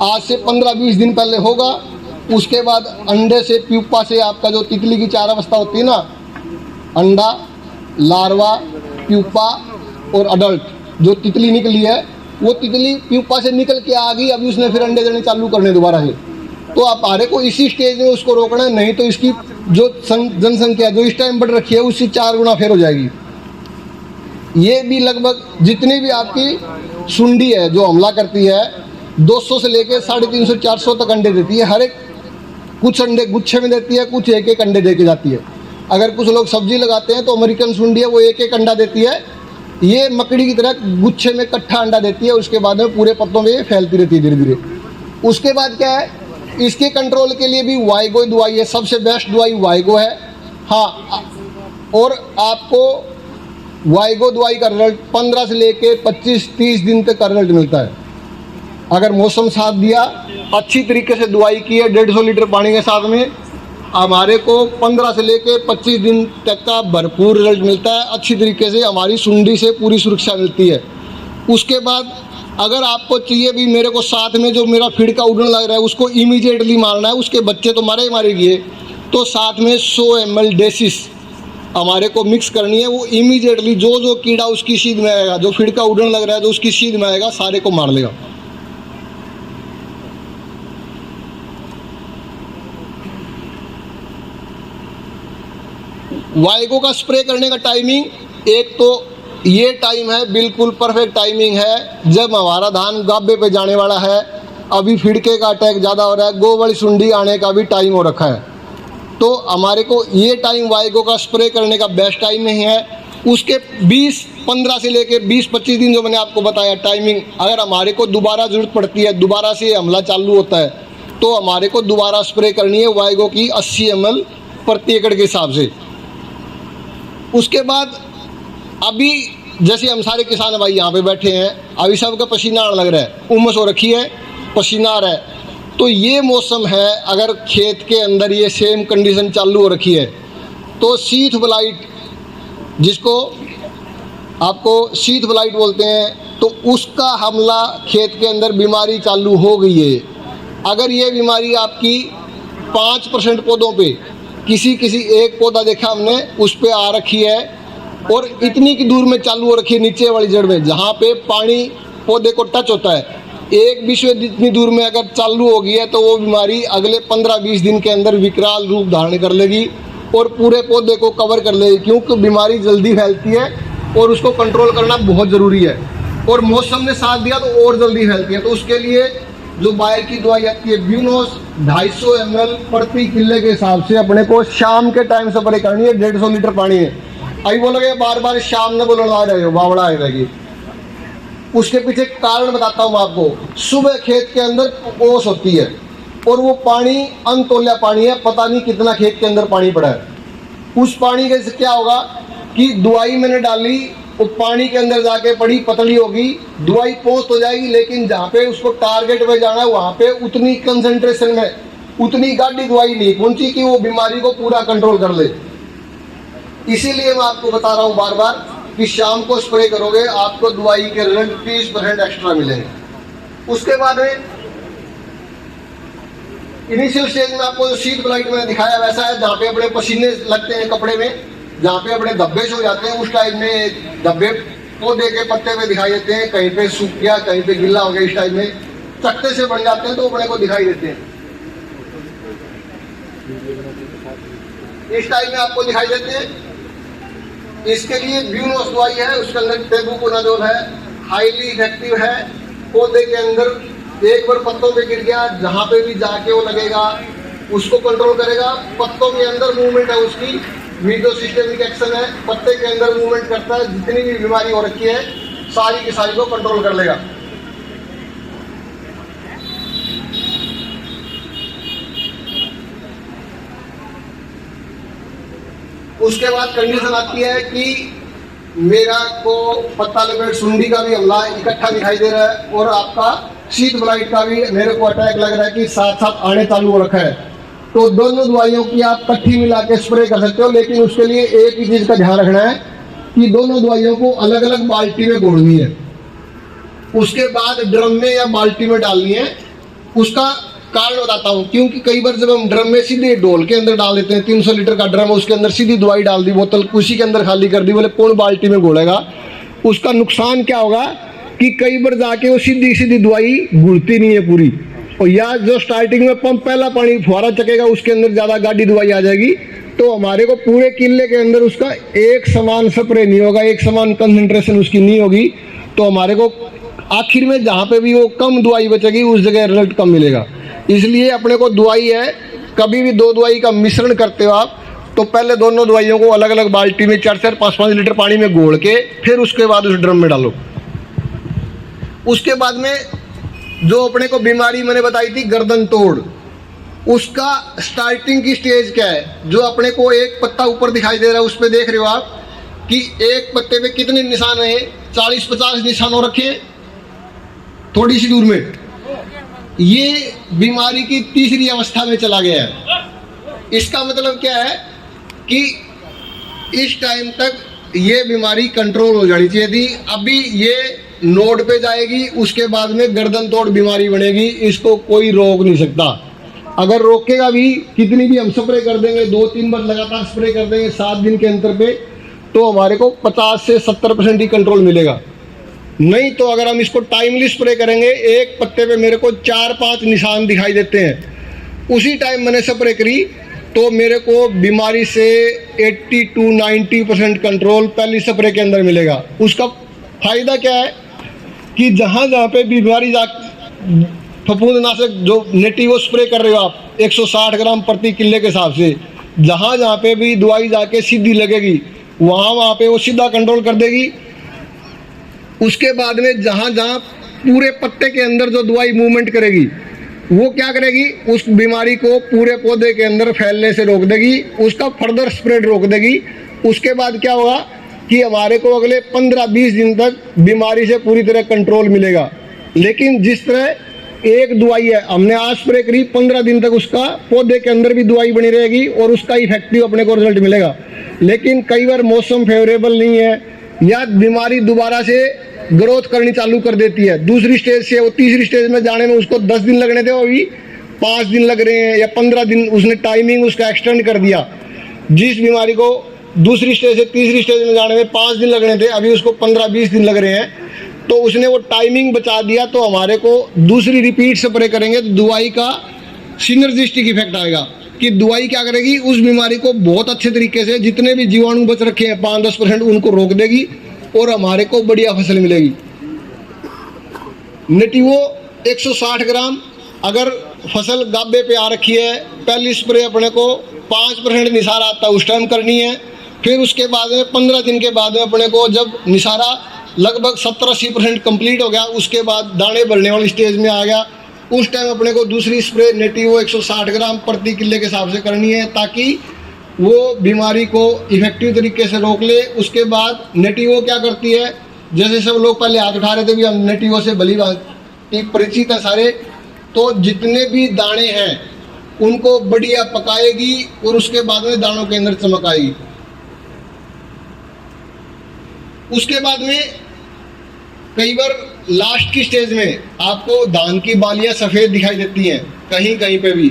आज से 15-20 दिन पहले होगा। उसके बाद अंडे से, प्यूपा से, आपका जो तितली की 4 अवस्था होती है ना, अंडा, लार्वा, प्यूपा और अडल्ट, जो तितली निकली है वो तितली प्यूपा से निकल के आ गई, अभी उसने फिर अंडे देने चालू करने दोबारा से। तो आप आरे को इसी स्टेज में उसको रोकना है, नहीं तो इसकी जो जनसंख्या जो इस टाइम बढ़ रखी है उससे 4 गुना फिर हो जाएगी। ये भी लगभग जितनी भी आपकी सुंडी है जो हमला करती है 200 से लेके 350 400 तक अंडे देती है। हर एक कुछ अंडे गुच्छे में देती है, कुछ एक एक अंडे दे के जाती है। अगर कुछ लोग सब्जी लगाते हैं तो अमेरिकन सुंडी है वो एक एक अंडा देती है। ये मकड़ी की तरह गुच्छे में इकट्ठा अंडा देती है, उसके बाद में पूरे पत्तों में फैलती रहती है धीरे धीरे। उसके बाद क्या है, इसके कंट्रोल के लिए भी वाइगो दवाई है, सबसे बेस्ट दवाई वाइगो है। हाँ, और आपको वाइगो दवाई का रिजल्ट 15 से लेके 25-30 दिन तक का रिजल्ट मिलता है। अगर मौसम साथ दिया, अच्छी तरीके से दवाई की है 150 लीटर पानी के साथ में, हमारे को 15 से लेके 25 दिन तक का भरपूर रिजल्ट मिलता है। अच्छी तरीके से हमारी सुंडी से पूरी सुरक्षा मिलती है। उसके बाद अगर आपको चाहिए भी मेरे को साथ में जो मेरा फीड का उड़न लग रहा है उसको इमीडिएटली मारना है, उसके बच्चे तो मारे ही मारेगी, तो साथ में 100 ml डेसिस हमारे को मिक्स करनी है। वो इमीडिएटली जो कीड़ा उसकी सीध में आएगा, जो फीड का उड़न लग रहा है जो उसकी सीध में आएगा, सारे को मार लेगा। वाइगो का स्प्रे करने का टाइमिंग, एक तो ये टाइम है बिल्कुल परफेक्ट टाइमिंग है जब हमारा धान गाभे पे जाने वाला है, अभी फिड़के का अटैक ज़्यादा हो रहा है, गो वाली सुंडी आने का भी टाइम हो रखा है, तो हमारे को ये टाइम वाइगो का स्प्रे करने का बेस्ट टाइम नहीं है। उसके 15 से लेके 20-25 दिन जो मैंने आपको बताया टाइमिंग, अगर हमारे को दोबारा ज़रूरत पड़ती है, दोबारा से हमला चालू होता है, तो हमारे को दोबारा स्प्रे करनी है वाइगो की 80 ml प्रति एकड़ के हिसाब से। उसके बाद अभी जैसे हम सारे किसान भाई यहाँ पे बैठे हैं, अभी सबका पसीना आने लग रहा है, उमस हो रखी है, पसीना आ रहा है, तो ये मौसम है। अगर खेत के अंदर ये सेम कंडीशन चालू हो रखी है तो शीथ ब्लाइट, जिसको आपको शीथ ब्लाइट बोलते हैं, तो उसका हमला खेत के अंदर बीमारी चालू हो गई है। अगर ये बीमारी आपकी 5% पौधों पे, किसी एक पौधा देखा हमने उस पे आ रखी है और इतनी की दूर में चालू हो रखी है नीचे वाली जड़ में, जहाँ पे पानी पौधे को टच होता है, एक विश्व जितनी दूर में अगर चालू हो गई है तो वो बीमारी अगले 15-20 दिन के अंदर विकराल रूप धारण कर लेगी और पूरे पौधे को कवर कर लेगी, क्योंकि बीमारी जल्दी फैलती है और उसको कंट्रोल करना बहुत ज़रूरी है। और मौसम ने साथ दिया तो और जल्दी फैलती है। तो उसके लिए जो बायर की दवाई आती है ब्यूनोस 250 ml प्रति किले के हिसाब से अपने को शाम के टाइम स्प्रे करनी है। 150 लीटर पानी है। अभी बोलोगे बार बार शाम में बोलना आ रहे हो, बावड़ा आएगी। उसके पीछे कारण बताता हूँ आपको। सुबह खेत के अंदर ओस होती है और वो पानी अनतोल्या पानी है, पता नहीं कितना खेत के अंदर पानी पड़ा है। उस पानी के से क्या होगा कि दवाई मैंने डाली, वो पानी के अंदर जाके पड़ी, पतली होगी, दवाई पहुंच तो जाएगी, लेकिन जहाँ पे उसको टारगेट पे जाना है वहाँ पे उतनी कंसंट्रेशन में, उतनी गाढ़ी दवाई नहीं पहुंची कि वो बीमारी को पूरा कंट्रोल कर ले। इसीलिए मैं आपको बता रहा हूँ बार बार कि शाम को स्प्रे करोगे आपको दवाई के रिजल्ट 30% एक्स्ट्रा मिलेंगे। उसके बाद में इनिशियल स्टेज में आपको जो शीट ब्लाइट मैंने दिखाया वैसा है, जहाँ पे अपने पसीने लगते हैं कपड़े में, जहाँ पे अपने धब्बे हो जाते हैं, उस टाइप में धब्बे पौधे के पत्ते पे दिखाई देते हैं। कहीं पे सूख गया, कहीं पे गिल्ला हो गया, इस टाइप में चकते से बन जाते हैं तो अपने को दिखाई देते हैं। इस टाइप में आपको दिखाई देते हैं। इसके लिए ब्यूनोस दवाई है, उसके अंदर टेबुकोनाजोल है, हाईली इफेक्टिव है। पौधे के अंदर एक बार पत्तों पे गिर गया, जहाँ पे भी जाके वो लगेगा उसको कंट्रोल करेगा। पत्तों के अंदर मूवमेंट है, उसकी मीडो सिस्टेमिक एक्शन है, पत्ते के अंदर मूवमेंट करता है। जितनी भी बीमारी हो रखी है सारी की सारी को कंट्रोल कर लेगा। उसके बाद कंडीशन आती है कि मेरा को पत्ता लपेट सुंडी का भी हमला इकट्ठा दिखाई दे रहा है और आपका शीत ब्लाइट का भी मेरे को अटैक लग रहा है कि साथ साथ आने चालू हो रखा है। तो दोनों दवाइयों की आप इकट्ठी मिला के स्प्रे कर सकते हो, लेकिन उसके लिए एक ही चीज़ का ध्यान रखना है कि दोनों दवाइयों को अलग अलग बाल्टी में घोलनी है। उसके बाद ड्रम में या बाल्टी में डालनी है। उसका कारण बताता हूँ, क्योंकि कई बार जब हम ड्रम में सीधे डोल के अंदर डाल देते हैं, 300 लीटर का ड्रम है, उसके अंदर सीधी दवाई डाल दी, बोतल उसी के अंदर खाली कर दी, बोले कौन बाल्टी में घोलेगा। उसका नुकसान क्या होगा कि कई बार जाके वो सीधी सीधी दवाई घुलती नहीं है पूरी, और या जो स्टार्टिंग में पंप पहला पानी फुहारा चकेगा उसके अंदर ज़्यादा गाढ़ी दवाई आ जाएगी, तो हमारे को पूरे किले के अंदर उसका एक समान स्प्रे नहीं होगा, एक समान कंसंट्रेशन उसकी नहीं होगी। तो हमारे को आखिर में जहाँ पे भी वो कम दवाई बचेगी उस जगह रिजल्ट कम मिलेगा। इसलिए अपने को दवाई है, कभी भी दो दवाई का मिश्रण करते हो आप, तो पहले दोनों दवाइयों को अलग अलग बाल्टी में 4-4, 5-5 लीटर पानी में घोल के फिर उसके बाद उस ड्रम में डालो। उसके बाद में जो अपने को बीमारी मैंने बताई थी गर्दन तोड़, उसका स्टार्टिंग की स्टेज क्या है? जो अपने को एक पत्ता ऊपर दिखाई दे रहा है उस पर देख रहे हो आप कि एक पत्ते पे कितने निशान है? 40-50 निशान हो रखे हैं थोड़ी सी दूर में। ये बीमारी की तीसरी अवस्था में चला गया है। इसका मतलब क्या है कि इस टाइम तक ये बीमारी कंट्रोल हो जानी चाहिए थी। अभी ये नोड पे जाएगी, उसके बाद में गर्दन तोड़ बीमारी बनेगी, इसको कोई रोक नहीं सकता। अगर रोकेगा भी, कितनी भी हम स्प्रे कर देंगे, 2-3 बार लगातार स्प्रे कर देंगे 7 दिन के अंतर पे, तो हमारे को 50 से 70% ही कंट्रोल मिलेगा। नहीं तो अगर हम इसको टाइमली स्प्रे करेंगे, एक पत्ते पे मेरे को 4-5 निशान दिखाई देते हैं, उसी टाइम मैंने स्प्रे करी तो मेरे को बीमारी से 80 to 90% कंट्रोल पहली स्प्रे के अंदर मिलेगा। उसका फायदा क्या है कि जहाँ जहाँ पे बीमारी फफूंदनाशक जो नेटिव स्प्रे कर रहे हो आप 160 ग्राम प्रति किले के हिसाब से, जहाँ जहाँ पे भी दवाई जाके सीधी लगेगी वहाँ पे वो सीधा कंट्रोल कर देगी। उसके बाद में जहाँ जहाँ पूरे पत्ते के अंदर जो दवाई मूवमेंट करेगी वो क्या करेगी? उस बीमारी को पूरे पौधे के अंदर फैलने से रोक देगी, उसका फर्दर स्प्रेड रोक देगी। उसके बाद क्या होगा कि हमारे को अगले 15-20 दिन तक बीमारी से पूरी तरह कंट्रोल मिलेगा। लेकिन जिस तरह एक दवाई है, हमने आज स्प्रे करी, 15 दिन तक उसका पौधे के अंदर भी दवाई बनी रहेगी और उसका इफेक्टिव अपने को रिजल्ट मिलेगा। लेकिन कई बार मौसम फेवरेबल नहीं है या बीमारी दोबारा से ग्रोथ करनी चालू कर देती है, दूसरी स्टेज से वो तीसरी स्टेज में जाने में उसको 10 दिन लगने थे, अभी 5 दिन लग रहे हैं या 15 दिन, उसने टाइमिंग उसका एक्सटेंड कर दिया। जिस बीमारी को दूसरी स्टेज से तीसरी स्टेज में जाने में 5 दिन लगने थे, अभी उसको 15-20 दिन लग रहे हैं, तो उसने वो टाइमिंग बचा दिया। तो हमारे को दूसरी रिपीट स्प्रे करेंगे तो दवाई का सिनर्जिस्टिक इफेक्ट आएगा कि दवाई क्या करेगी, उस बीमारी को बहुत अच्छे तरीके से जितने भी जीवाणु बच रखे हैं 5-10% उनको रोक देगी और हमारे को बढ़िया फसल मिलेगी। नेटिवो 160 ग्राम, अगर फसल गाबे पे आ रखी है, पहली स्प्रे अपने को 5% निसारा आता है उस टाइम करनी है। फिर उसके बाद में 15 दिन के बाद में अपने को जब निसारा लगभग 70-80% कंप्लीट हो गया, उसके बाद दाने भरने वाली स्टेज में आ गया, उस टाइम अपने को दूसरी स्प्रे नेटिवो 160 ग्राम प्रति किले के हिसाब से करनी है ताकि वो बीमारी को इफेक्टिव तरीके से रोक ले। उसके बाद नेटिवो क्या करती है, जैसे सब लोग पहले हाथ उठा रहे थे, भी हम नेटिवो से भली भांति परिचित है सारे, तो जितने भी दाने हैं उनको बढ़िया पकाएगी और उसके बाद में दानों के अंदर चमक आएगी। उसके बाद में कई बार लास्ट की स्टेज में आपको धान की बालियां सफ़ेद दिखाई देती हैं कहीं कहीं पे भी,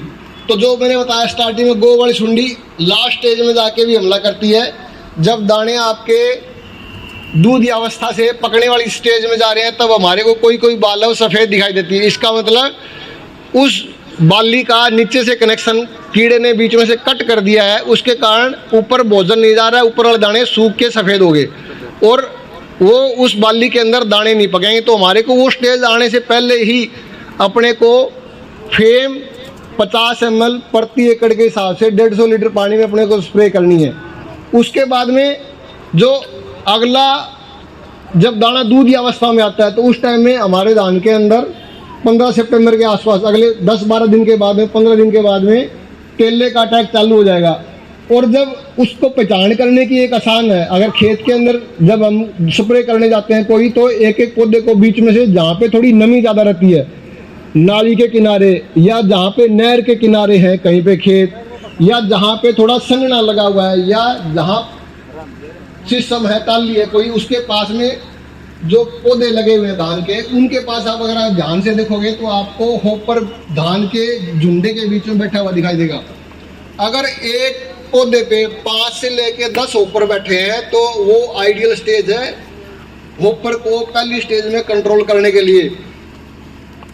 तो जो मैंने बताया स्टार्टिंग में गो वाली सुंडी लास्ट स्टेज में जाके भी हमला करती है। जब दाने आपके दूध की अवस्था से पकने वाली स्टेज में जा रहे हैं तब हमारे को कोई कोई बाल सफ़ेद दिखाई देती है। इसका मतलब उस बाली का नीचे से कनेक्शन कीड़े ने बीच में से कट कर दिया है, उसके कारण ऊपर भोजन नहीं जा रहा है, ऊपर वाले दाने सूख के सफ़ेद हो गए और वो उस बाली के अंदर दाने नहीं पकेंगे। तो हमारे को वो स्टेज आने से पहले ही अपने को फेम 50 ml प्रति एकड़ के हिसाब से 150 लीटर पानी में अपने को स्प्रे करनी है। उसके बाद में जो अगला जब दाना दूध की अवस्था में आता है तो उस टाइम में हमारे धान के अंदर 15 सितंबर के आसपास अगले 10-12 दिन के बाद में 15 दिन के बाद में टेले का अटैक चालू हो जाएगा। और जब उसको पहचान करने की एक आसान है, अगर खेत के अंदर जब हम स्प्रे करने जाते हैं कोई, तो एक एक पौधे को बीच में से जहाँ पे थोड़ी नमी ज़्यादा रहती है, नाली के किनारे या जहाँ पे नहर के किनारे हैं कहीं पे खेत, या जहाँ पे थोड़ा संगना लगा हुआ है या जहाँ सिस्टम है टाली है कोई, उसके पास में जो पौधे लगे हुए हैं धान के, उनके पास आप अगर आप ध्यान से देखोगे तो आपको होपर धान के झुंडे के बीच में बैठा हुआ दिखाई देगा। अगर एक पौधे पे 5 से लेके 10 होपर बैठे हैं तो वो आइडियल स्टेज है होपर को पहली स्टेज में कंट्रोल करने के लिए।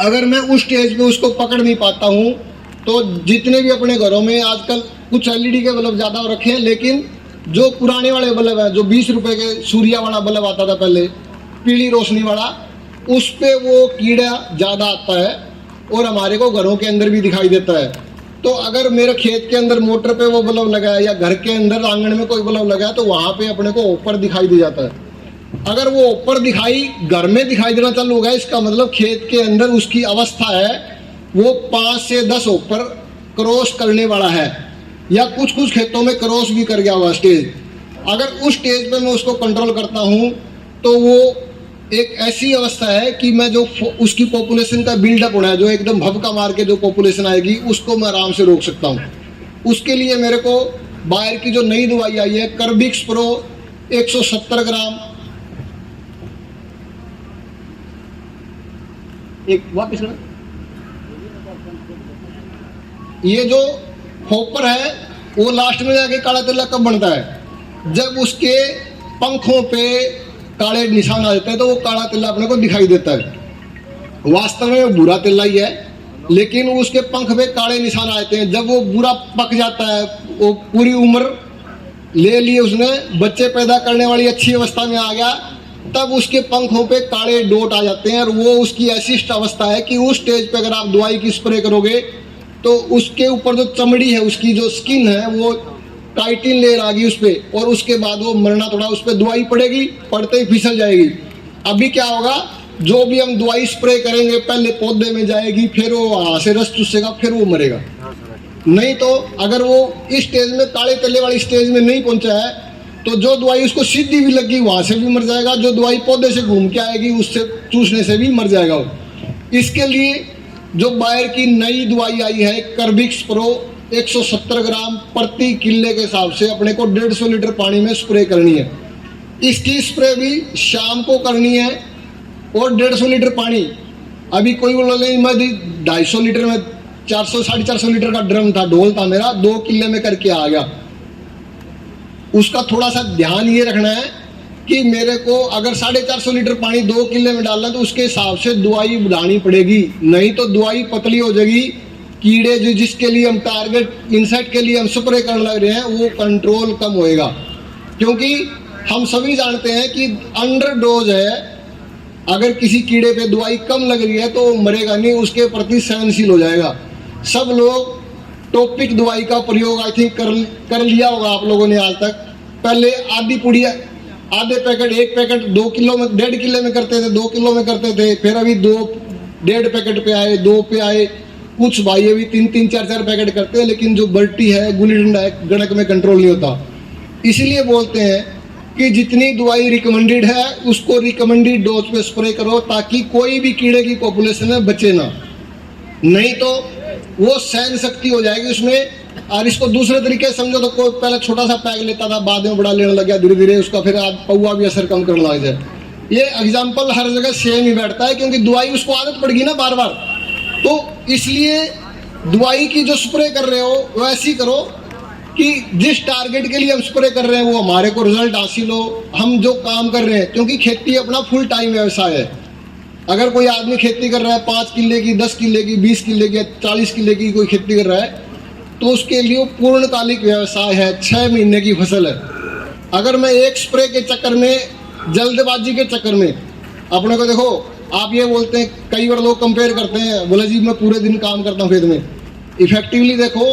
अगर मैं उस स्टेज पे उसको पकड़ नहीं पाता हूँ तो जितने भी अपने घरों में आजकल कुछ एलईडी के बल्ब ज़्यादा हो रखे हैं, लेकिन जो पुराने वाले बल्ब हैं, जो 20 रुपए के सूर्या वाला बल्ब आता था पहले, पीली रोशनी वाला, उस पे वो कीड़ा ज़्यादा आता है और हमारे को घरों के अंदर भी दिखाई देता है। तो अगर मेरे खेत के अंदर मोटर पे वो बल्ब लगा है या घर के अंदर आंगन में कोई बल्ब लगा है तो वहाँ पे अपने को ऊपर दिखाई दे जाता है। अगर वो ऊपर दिखाई घर में दिखाई देना चालू होगा, इसका मतलब खेत के अंदर उसकी अवस्था है वो 5 से 10 ऊपर क्रॉस करने वाला है, या कुछ कुछ खेतों में क्रॉस भी कर गया हुआ स्टेज। अगर उस स्टेज पे मैं उसको कंट्रोल करता हूँ तो वो एक ऐसी अवस्था है कि मैं जो उसकी पॉपुलेशन का बिल्डअप होना है, जो एकदम भभका मार के जो पॉपुलेशन आएगी, उसको मैं आराम से रोक सकता हूँ। उसके लिए मेरे को बायर की जो नई दवाई आई है कर्बिक्स प्रो 170 ग्राम, एक वापिस करना, ये जो हॉपर है वो लास्ट में जाके काला तिल्ला कब बनता है, जब उसके पंखों पे काले निशान आ जाते हैं तो वो काला तिल्ला अपने को दिखाई देता है। वास्तव में वो बुरा तिल्ला ही है, लेकिन उसके पंख पे काले निशान आ जाते हैं। जब वो बुरा पक जाता है, वो पूरी उम्र ले ली उसने, बच्चे पैदा करने वाली अच्छी अवस्था में आ गया, तब उसके पंखों पे काले डॉट आ जाते हैं और वो उसकी ऐसी अवस्था है कि उस स्टेज पे अगर आप दवाई की स्प्रे करोगे तो उसके ऊपर जो चमड़ी है, उसकी जो स्किन है, वो काइटिन लेयर आ गई उस पर, और उसके बाद वो मरना थोड़ा, उस पर दवाई पड़ेगी, पड़ते ही फिसल जाएगी। अभी क्या होगा, जो भी हम दवाई स्प्रे करेंगे पहले पौधे में जाएगी, फिर वो वहाँ से रस चूसेगा, फिर वो मरेगा। नहीं तो अगर वो इस स्टेज में काले तले वाली स्टेज में नहीं पहुंचा है तो जो दवाई उसको सीधी भी लगी वहाँ से भी मर जाएगा, जो दवाई पौधे से घूम के आएगी उससे चूसने से भी मर जाएगा वो। इसके लिए जो बायर की नई दवाई आई है कर्बिक्स प्रो 170 ग्राम प्रति किले के हिसाब से अपने को 150 लीटर पानी में स्प्रे करनी है। इसकी स्प्रे भी शाम को करनी है और 150 लीटर पानी। अभी कोई बोले मैं 250 लीटर में 400-450 लीटर का ड्रम था, ढोल था मेरा, 2 किले में करके आ गया। उसका थोड़ा सा ध्यान ये रखना है कि मेरे को अगर 450 लीटर पानी 2 किले में डालना तो उसके हिसाब से दवाई बढ़ानी पड़ेगी, नहीं तो दवाई पतली हो जाएगी। कीड़े जो जिसके लिए हम टारगेट इंसेक्ट के लिए हम स्प्रे करने लग रहे हैं वो कंट्रोल कम होएगा, क्योंकि हम सभी जानते हैं कि अंडर डोज है। अगर किसी कीड़े पे दवाई कम लग रही है तो वो मरेगा नहीं, उसके प्रति सहनशील हो जाएगा। सब लोग टॉपिक दवाई का प्रयोग आई थिंक कर लिया होगा आप लोगों ने आज तक। पहले आधी पुड़िया, आधे पैकेट, एक पैकेट 2 किलो में, 1.5 किलो में करते थे, 2 किलो में करते थे, फिर अभी 2.5 पैकेट पे आए, 2 पे आए। कुछ भाई अभी 3-3, 4-4 पैकेट करते हैं, लेकिन जो बल्टी है, गुल्ली डंडा है, गणक में कंट्रोल नहीं होता। इसीलिए बोलते हैं कि जितनी दवाई रिकमेंडेड है उसको रिकमेंडेड डोज पे स्प्रे करो, ताकि कोई भी कीड़े की पॉपुलेशन में बचे ना, नहीं तो वो सहन शक्ति हो जाएगी उसमें। और इसको दूसरे तरीके से समझो तो कोई पहले छोटा सा पैक लेता था, बाद में बड़ा लेने लग गया, धीरे धीरे उसका फिर आज पौवा भी असर कम करने लग जाए। ये एग्जाम्पल हर जगह सेम ही बैठता है, क्योंकि दवाई उसको आदत पड़ गई ना बार बार। तो इसलिए दवाई की जो स्प्रे कर रहे हो वो ऐसी करो कि जिस टारगेट के लिए हम स्प्रे कर रहे हैं वो हमारे को रिजल्ट हासिल हो, हम जो काम कर रहे हैं। क्योंकि खेती अपना फुल टाइम व्यवसाय है। अगर कोई आदमी खेती कर रहा है 5 किले की, 10 किले की, 20 किले की, 40 किले की कोई खेती कर रहा है तो उसके लिए वो पूर्णकालिक व्यवसाय है, 6 महीने की फसल है। अगर मैं एक स्प्रे के चक्कर में, जल्दबाजी के चक्कर में अपने को, देखो आप ये बोलते हैं, कई बार लोग कंपेयर करते हैं, बोले जी मैं पूरे दिन काम करता हूँ खेत में। इफेक्टिवली देखो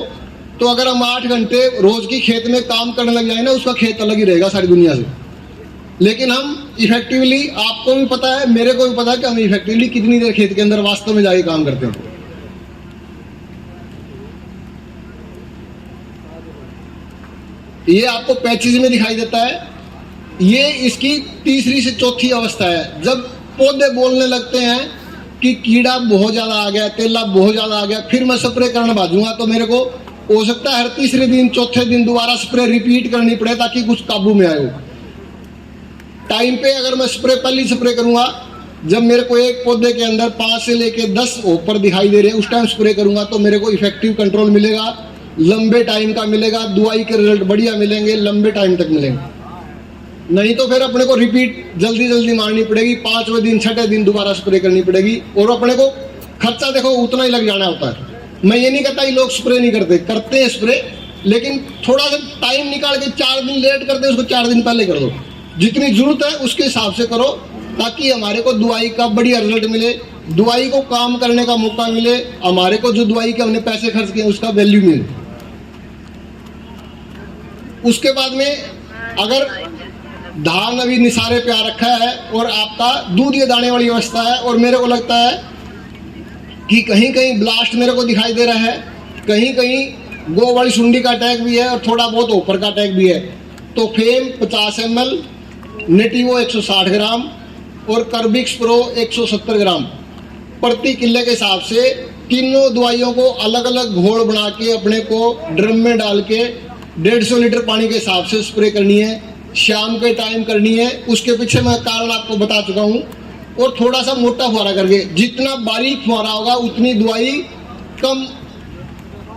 तो अगर हम 8 घंटे रोज की खेत में काम करने लग जाए ना, उसका खेत अलग ही रहेगा सारी दुनिया से। लेकिन हम इफेक्टिवली, आपको भी पता है, मेरे को भी पता है कि हम इफेक्टिवली कितनी देर खेत के अंदर वास्तव में जाके काम करते हैं। ये आपको पैचेज में दिखाई देता है। ये इसकी तीसरी से चौथी अवस्था है, जब पौधे बोलने लगते हैं कि कीड़ा बहुत ज्यादा आ गया, तेला बहुत ज्यादा आ गया, फिर मैं स्प्रे करने भाजूंगा तो मेरे को हो सकता है हर तीसरे दिन, चौथे दिन दोबारा स्प्रे रिपीट करनी पड़े ताकि कुछ काबू में आए हो। टाइम पे अगर मैं स्प्रे पहली स्प्रे करूंगा, जब मेरे को एक पौधे के अंदर 5 से लेके 10 ऊपर दिखाई दे रहे हैं, उस टाइम स्प्रे करूंगा तो मेरे को इफेक्टिव कंट्रोल मिलेगा, लंबे टाइम का मिलेगा, दवाई के रिजल्ट बढ़िया मिलेंगे, लंबे टाइम तक मिलेंगे। नहीं तो फिर अपने को रिपीट जल्दी जल्दी मारनी पड़ेगी, 5वें दिन 6ठे दिन दोबारा स्प्रे करनी पड़ेगी और अपने को खर्चा देखो उतना ही लग जाना होता है। मैं ये नहीं कहता कि लोग स्प्रे नहीं करते, करते हैं स्प्रे, लेकिन थोड़ा सा टाइम निकाल के 4 दिन लेट करते हैं उसको 4 दिन पहले कर दो। जितनी जरूरत है उसके हिसाब से करो, ताकि हमारे को दवाई का बढ़िया रिजल्ट मिले, दवाई को काम करने का मौका मिले, हमारे को जो दवाई के हमने पैसे खर्च किए उसका वैल्यू मिले। उसके बाद में अगर धान अभी निसारे पे आ रखा है और आपका दूध ये दाने वाली अवस्था है, और मेरे को लगता है कि कहीं कहीं ब्लास्ट मेरे को दिखाई दे रहा है, कहीं कहीं गो वाली सुंडी का अटैक भी है और थोड़ा बहुत ऊपर का अटैक भी है, तो फेम 50 ml, नेटिवो 160 ग्राम और कार्बिक्स प्रो 170 ग्राम प्रति किले के हिसाब से तीनों दवाइयों को अलग अलग घोल बना के अपने को ड्रम में डाल के 150 लीटर पानी के हिसाब से स्प्रे करनी है, शाम के टाइम करनी है। उसके पीछे मैं कारण आपको बता चुका हूँ। और थोड़ा सा मोटा फुहारा करके, जितना बारीक फुहारा होगा उतनी दवाई कम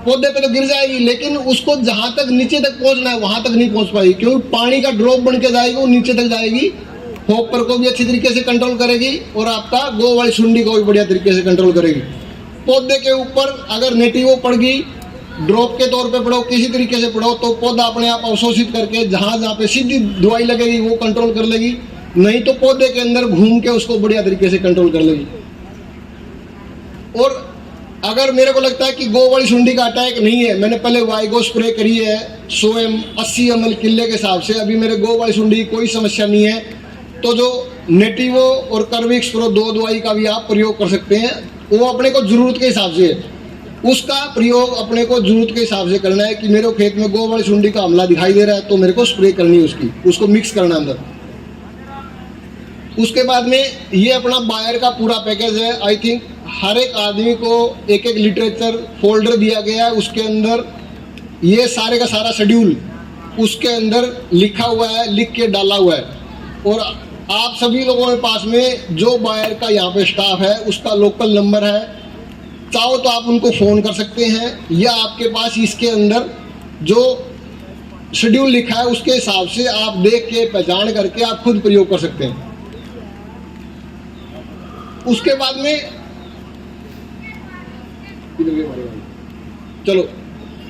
पौधे पे तो गिर जाएगी, लेकिन उसको जहां तक नीचे तक पहुंचना है वहां तक नहीं पहुंच पाएगी, क्योंकि पानी का ड्रॉप बन के जाएगी, वो नीचे तक जाएगी, हॉपर को भी अच्छी तरीके से कंट्रोल करेगी और आपका गो वाली सुंडी को भी बढ़िया तरीके से कंट्रोल करेगी। पौधे के ऊपर अगर नेटिवो पड़ गई, ड्रॉप के तौर पे पड़ो, किसी तरीके से पड़ो, तो पौधा अपने आप अवशोषित करके जहां जहां पे सीधी दवाई लगेगी वो कंट्रोल कर लेगी, नहीं तो पौधे के अंदर घूम के उसको बढ़िया तरीके से कंट्रोल कर लेगी। और अगर मेरे को लगता है कि गो वाली सुंडी का अटैक नहीं है, मैंने पहले वाइगो स्प्रे करी है 80 ml किले के हिसाब से, अभी मेरे गो वाली सुंडी की कोई समस्या नहीं है, तो जो नेटिवो और कार्बिक्स प्रो 2 दवाई का भी आप प्रयोग कर सकते हैं। वो अपने को जरूरत के हिसाब से, उसका प्रयोग अपने को जरूरत के हिसाब से करना है कि मेरे खेत में गो वाली सुंडी का हमला दिखाई दे रहा है तो मेरे को स्प्रे करनी है, उसको मिक्स करना अंदर। उसके बाद में ये अपना बायर का पूरा पैकेज है। आई थिंक हर एक आदमी को एक एक लिटरेचर फोल्डर दिया गया है, उसके अंदर ये सारे का सारा शेड्यूल उसके अंदर लिखा हुआ है, लिख के डाला हुआ है। और आप सभी लोगों के पास में जो बायर का यहाँ पे स्टाफ है उसका लोकल नंबर है, चाहो तो आप उनको फ़ोन कर सकते हैं, या आपके पास इसके अंदर जो शेड्यूल लिखा है उसके हिसाब से आप देख के पहचान करके आप खुद प्रयोग कर सकते हैं। उसके बाद में चलो,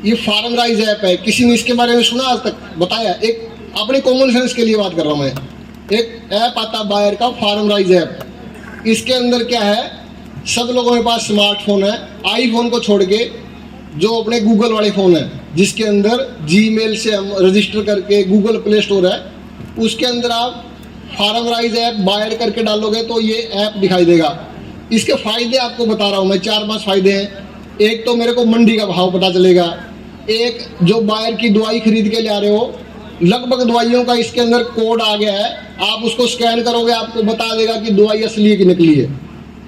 ये फार्म राइज ऐप है, किसी ने इसके बारे में सुना आज तक? बताया? एक अपने कॉमन सेंस के लिए बात कर रहा हूं मैं। एक ऐप आता है बायर का, फार्म राइज ऐप। इसके अंदर क्या है, सब लोगों के पास स्मार्टफोन है, आईफोन को छोड़ के जो अपने गूगल वाले फ़ोन है, जिसके अंदर जीमेल से हम रजिस्टर करके गूगल प्ले स्टोर है, उसके अंदर आप फार्म राइज ऐप बायर करके डालोगे तो ये ऐप दिखाई देगा। इसके फ़ायदे आपको बता रहा हूँ मैं, 4-5 फ़ायदे हैं। एक तो मेरे को मंडी का भाव पता चलेगा, एक जो बायर की दवाई खरीद के ले आ रहे हो, लगभग दवाइयों का इसके अंदर कोड आ गया है, आप उसको स्कैन करोगे आपको बता देगा कि दवाई असली है कि नकली है।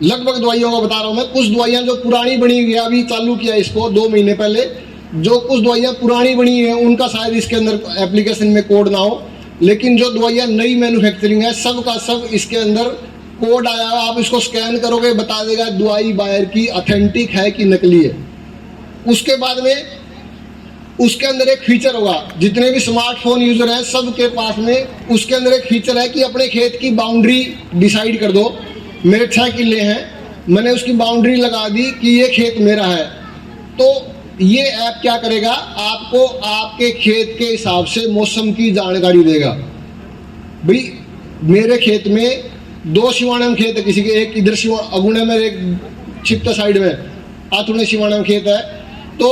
लगभग दवाइयों का बता रहा हूँ मैं। कुछ दवाइयाँ जो पुरानी बनी हुई है, अभी चालू किया इसको 2 महीने पहले, जो कुछ दवाइयाँ पुरानी बनी हैं उनका शायद इसके अंदर एप्लीकेशन में कोड ना हो, लेकिन जो दवाइयाँ नई मैन्युफैक्चरिंग है सब का सब इसके अंदर कोड आया है। आप इसको स्कैन करोगे बता देगा दवाई बायर की ऑथेंटिक है कि नकली है। उसके बाद में उसके अंदर एक फीचर होगा, जितने भी स्मार्टफोन यूजर हैं सबके पास में उसके अंदर एक फीचर है कि अपने खेत की बाउंड्री डिसाइड कर दो। मेरे 6 किले हैं, मैंने उसकी बाउंड्री लगा दी कि ये खेत मेरा है, तो ये ऐप क्या करेगा, आपको आपके खेत के हिसाब से मौसम की जानकारी देगा। भाई मेरे खेत में 2 शिवाणम खेत है, किसी के एक इधर अगुणे में, एक छिपता साइड में आथुने शिवाणम खेत है, तो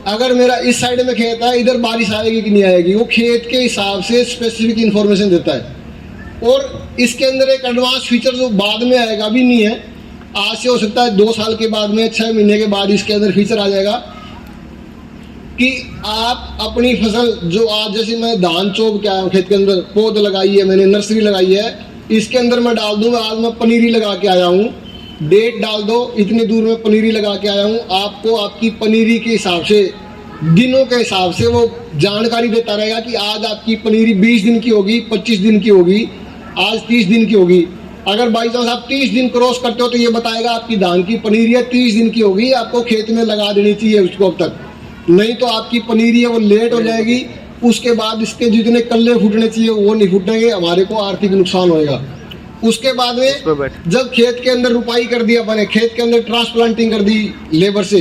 अगर मेरा इस साइड में खेत है, इधर बारिश आएगी कि नहीं आएगी, वो खेत के हिसाब से स्पेसिफिक इंफॉर्मेशन देता है। और इसके अंदर एक एडवांस फीचर जो बाद में आएगा, अभी नहीं है, आज से हो सकता है 2 साल के बाद में, 6 महीने के बाद इसके अंदर फीचर आ जाएगा कि आप अपनी फसल जो आज जैसे मैं धान चोप के आया हूँ, खेत के अंदर पौध लगाई है मैंने, नर्सरी लगाई है, इसके अंदर मैं डाल दूँ, आज मैं पनीरी लगा के आया हूँ, डेट डाल दो इतनी दूर में पनीरी लगा के आया हूँ, आपको आपकी पनीरी के हिसाब से, दिनों के हिसाब से वो जानकारी देता रहेगा कि आज आपकी पनीरी 20 दिन की होगी, 25 दिन की होगी, आज 30 दिन की होगी। अगर बाई चांस आप 30 दिन क्रॉस करते हो तो ये बताएगा आपकी धान की पनीरी 30 दिन की होगी, आपको खेत में लगा देनी चाहिए उसको अब तक, नहीं तो आपकी पनीरी है वो लेट हो जाएगी, उसके बाद इसके जितने कल्ले फूटने चाहिए वो नहीं फूटेंगे, हमारे को आर्थिक नुकसान होएगा। उसके बाद में जब खेत के अंदर रुपाई कर दिया अपने, खेत के अंदर ट्रांसप्लांटिंग कर दी लेबर से,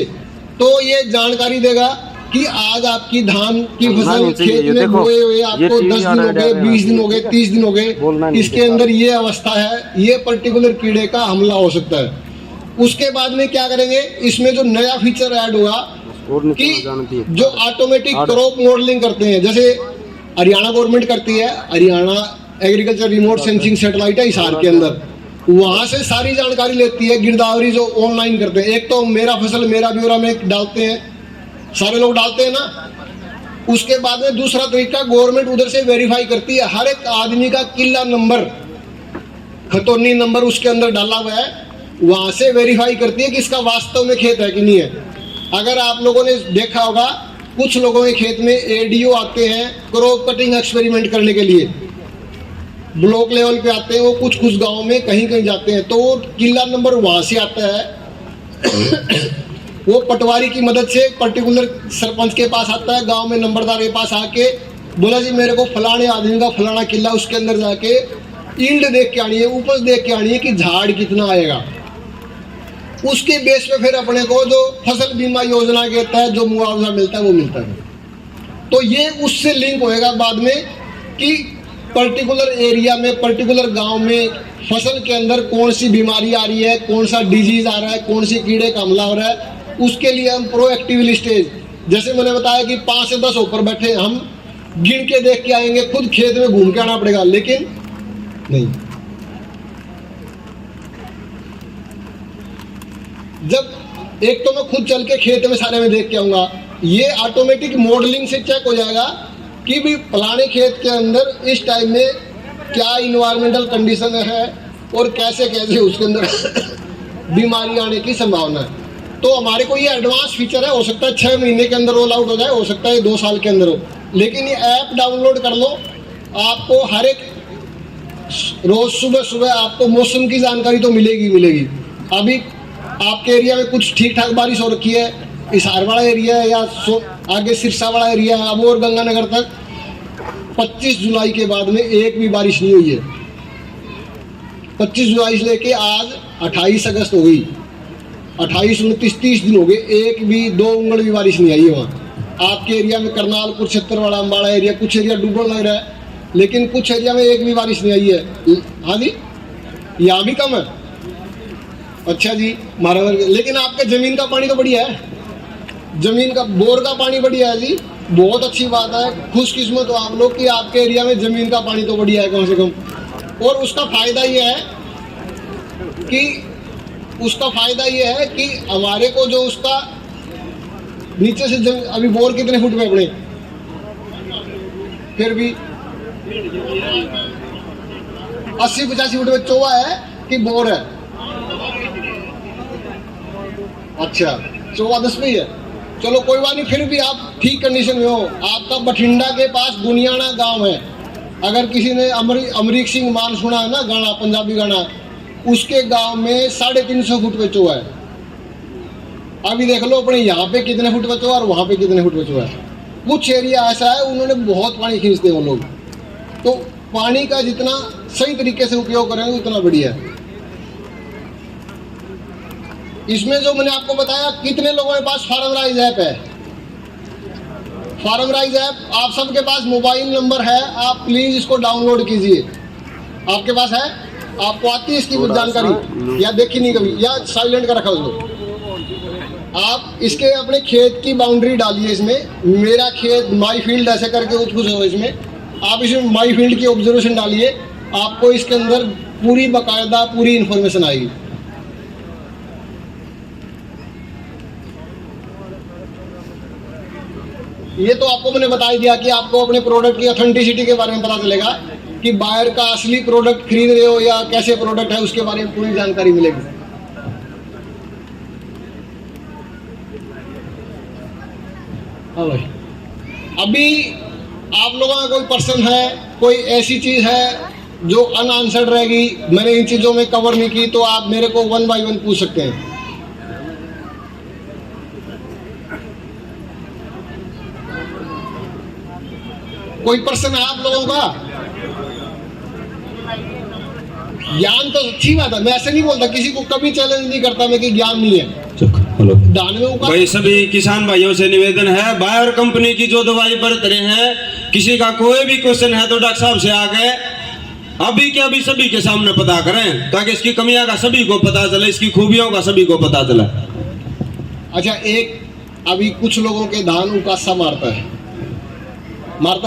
तो ये जानकारी देगा कि आज आपकी धान की फसल खेत में बोए हुए आपको 10 दिन हो गए, 20 दिन हो गए, 30 दिन हो गए, इसके अंदर ये अवस्था है, ये पर्टिकुलर कीड़े का हमला हो सकता है। उसके बाद में क्या करेंगे, इसमें जो नया फीचर ऐड हुआ कि जो ऑटोमेटिक क्रॉप मॉडलिंग करते हैं, जैसे हरियाणा गवर्नमेंट करती है, Haryana agriculture remote sensing satellite है हिसार के अंदर, वहां से सारी जानकारी लेती है। गिरदावरी जो ऑनलाइन करते हैं, एक तो मेरा फसल मेरा ब्यौरा में डालते हैं, सारे लोग डालते हैं ना। उसके बाद में दूसरा तरीका, गवर्नमेंट उधर से वेरीफाई करती है, हर एक आदमी का किला नंबर, खतौनी नंबर उसके अंदर डाला हुआ है, वहां से वेरीफाई करती है कि इसका वास्तव में खेत है कि नहीं है। अगर आप लोगों ने देखा होगा, कुछ लोगों के खेत में एडीओ आते हैं क्रॉप कटिंग एक्सपेरिमेंट करने के लिए, ब्लॉक लेवल पे आते हैं वो, कुछ कुछ गाँव में कहीं कहीं जाते हैं, तो वो किला नंबर वहां से आता है। वो पटवारी की मदद से पर्टिकुलर सरपंच के पास आता है, गांव में नंबरदार के पास आके बोला जी मेरे को फलाने आदमी का फलाना किला, उसके अंदर जाके ईल्ड देख के आनी है, उपज देख के आनी है कि झाड़ कितना आएगा। उसके बेस पे फिर अपने को जो फसल बीमा योजना के तहत जो मुआवजा मिलता है वो मिलता है। तो ये उससे लिंक होएगा बाद में कि पर्टिकुलर एरिया में, पर्टिकुलर गांव में फसल के अंदर कौन सी बीमारी आ रही है, कौन सा डिजीज आ रहा है, कौन सी कीड़े का हमला हो रहा है, उसके लिए हम प्रोएक्टिवली स्टेज, जैसे मैंने बताया कि 5 से 10 ऊपर बैठे, हम गिन के देख के आएंगे, खुद खेत में घूम के आना पड़ेगा, लेकिन नहीं। जब एक तो मैं खुद चल के खेत में सारे में देख के आऊंगा, ये ऑटोमेटिक मॉडलिंग से चेक हो जाएगा कि भी फलाने खेत के अंदर इस टाइम में क्या इन्वायरमेंटल कंडीशन है और कैसे कैसे उसके अंदर बीमारी आने की संभावना है। तो हमारे को ये एडवांस फीचर है, हो सकता है 6 महीने के अंदर रोल आउट हो जाए, हो सकता है 2 साल के अंदर हो, लेकिन ये ऐप डाउनलोड कर लो, आपको हर एक रोज सुबह सुबह आपको मौसम की जानकारी तो मिलेगी मिलेगी। अभी आपके एरिया में कुछ ठीक ठाक बारिश हो रखी है, हिसार वाला एरिया है या आगे सिरसा वाला एरिया है, अब और गंगानगर तक 25 जुलाई के बाद में एक भी बारिश नहीं हुई है। 25 जुलाई से लेके आज 28 अगस्त हो गई, 28, 29, 30 दिन हो गए, एक भी 2 उंगल भी बारिश नहीं आई है वहाँ। आपके एरिया में करनाल, कुरुक्षेत्र वाला, अम्बाड़ा एरिया, कुछ एरिया डूबने लग रहा है, लेकिन कुछ एरिया में एक भी बारिश नहीं आई है। हाँ जी, यहाँ भी कम है। अच्छा जी, महाराज, लेकिन आपके जमीन का पानी तो बढ़िया है, जमीन का बोर का पानी बढ़िया है जी, बहुत अच्छी बात है, खुशकिस्मत हो आप लोग कि आपके एरिया में जमीन का पानी तो बढ़िया है कम से कम। और उसका फायदा ये है कि हमारे को जो उसका नीचे से अभी बोर कितने फुट पे अपने, फिर भी 80-85 फुट पे चौवा है कि बोर है। अच्छा, चौवा 10 पे ही है, चलो कोई बात नहीं, फिर भी आप ठीक कंडीशन में हो। आपका बठिंडा के पास गुनियाना गांव है, अगर किसी ने अमरीक सिंह मान सुना है ना गाना, पंजाबी गाना, उसके गांव में 350 फुट पे चौवा है। अभी देख लो अपने यहाँ पे कितने फुट पे चौवा और वहाँ पे कितने फुट पे चौवा है। कुछ एरिया ऐसा है उन्होंने बहुत पानी खींचते हैं वो लोग, तो पानी का जितना सही तरीके से उपयोग करेंगे उतना बढ़िया है। इसमें जो मैंने आपको बताया, कितने लोगों के पास फार्मराइज ऐप है? फार्मराइज ऐप आप सबके पास मोबाइल नंबर है, आप प्लीज इसको डाउनलोड कीजिए। आपके पास है? आपको आती है इसकी जानकारी या देखी नहीं कभी, या साइलेंट कर रखा उसको? आप इसके अपने खेत की बाउंड्री डालिए, इसमें मेरा खेत माई फील्ड ऐसे करके कुछ हो, इसमें आप इसमें माई फील्ड की ऑब्जर्वेशन डालिए, आपको इसके अंदर पूरी बाकायदा पूरी इंफॉर्मेशन आएगी। ये तो आपको मैंने बता ही दिया कि आपको अपने प्रोडक्ट की ऑथेंटिसिटी के बारे में पता चलेगा कि बायर का असली प्रोडक्ट खरीद रहे हो या कैसे प्रोडक्ट है, उसके बारे में पूरी जानकारी मिलेगी। हाँ भाई, अभी आप लोगों का कोई पर्सन है, कोई ऐसी चीज है जो अनआंसर्ड रहेगी, मैंने इन चीजों में कवर नहीं की, तो आप मेरे को 1 by 1 पूछ सकते हैं। कोई पर्सन है आप लोगों का? ज्ञान तो अच्छी बात है, मैं ऐसे नहीं बोलता, किसी को कभी चैलेंज नहीं करता मैं कि ज्ञान नहीं है। हेलो धान में उका भाई सभी किसान भाइयों से निवेदन है, बायर कंपनी की जो दवाई बरत रहे हैं, किसी का कोई भी क्वेश्चन है तो डॉक्टर साहब से आगे अभी के अभी सभी के सामने पता करें, ताकि इसकी कमियां का सभी को पता चले, इसकी खूबियों का सभी को पता चले। अच्छा, एक अभी कुछ लोगों के धान उकासा मारता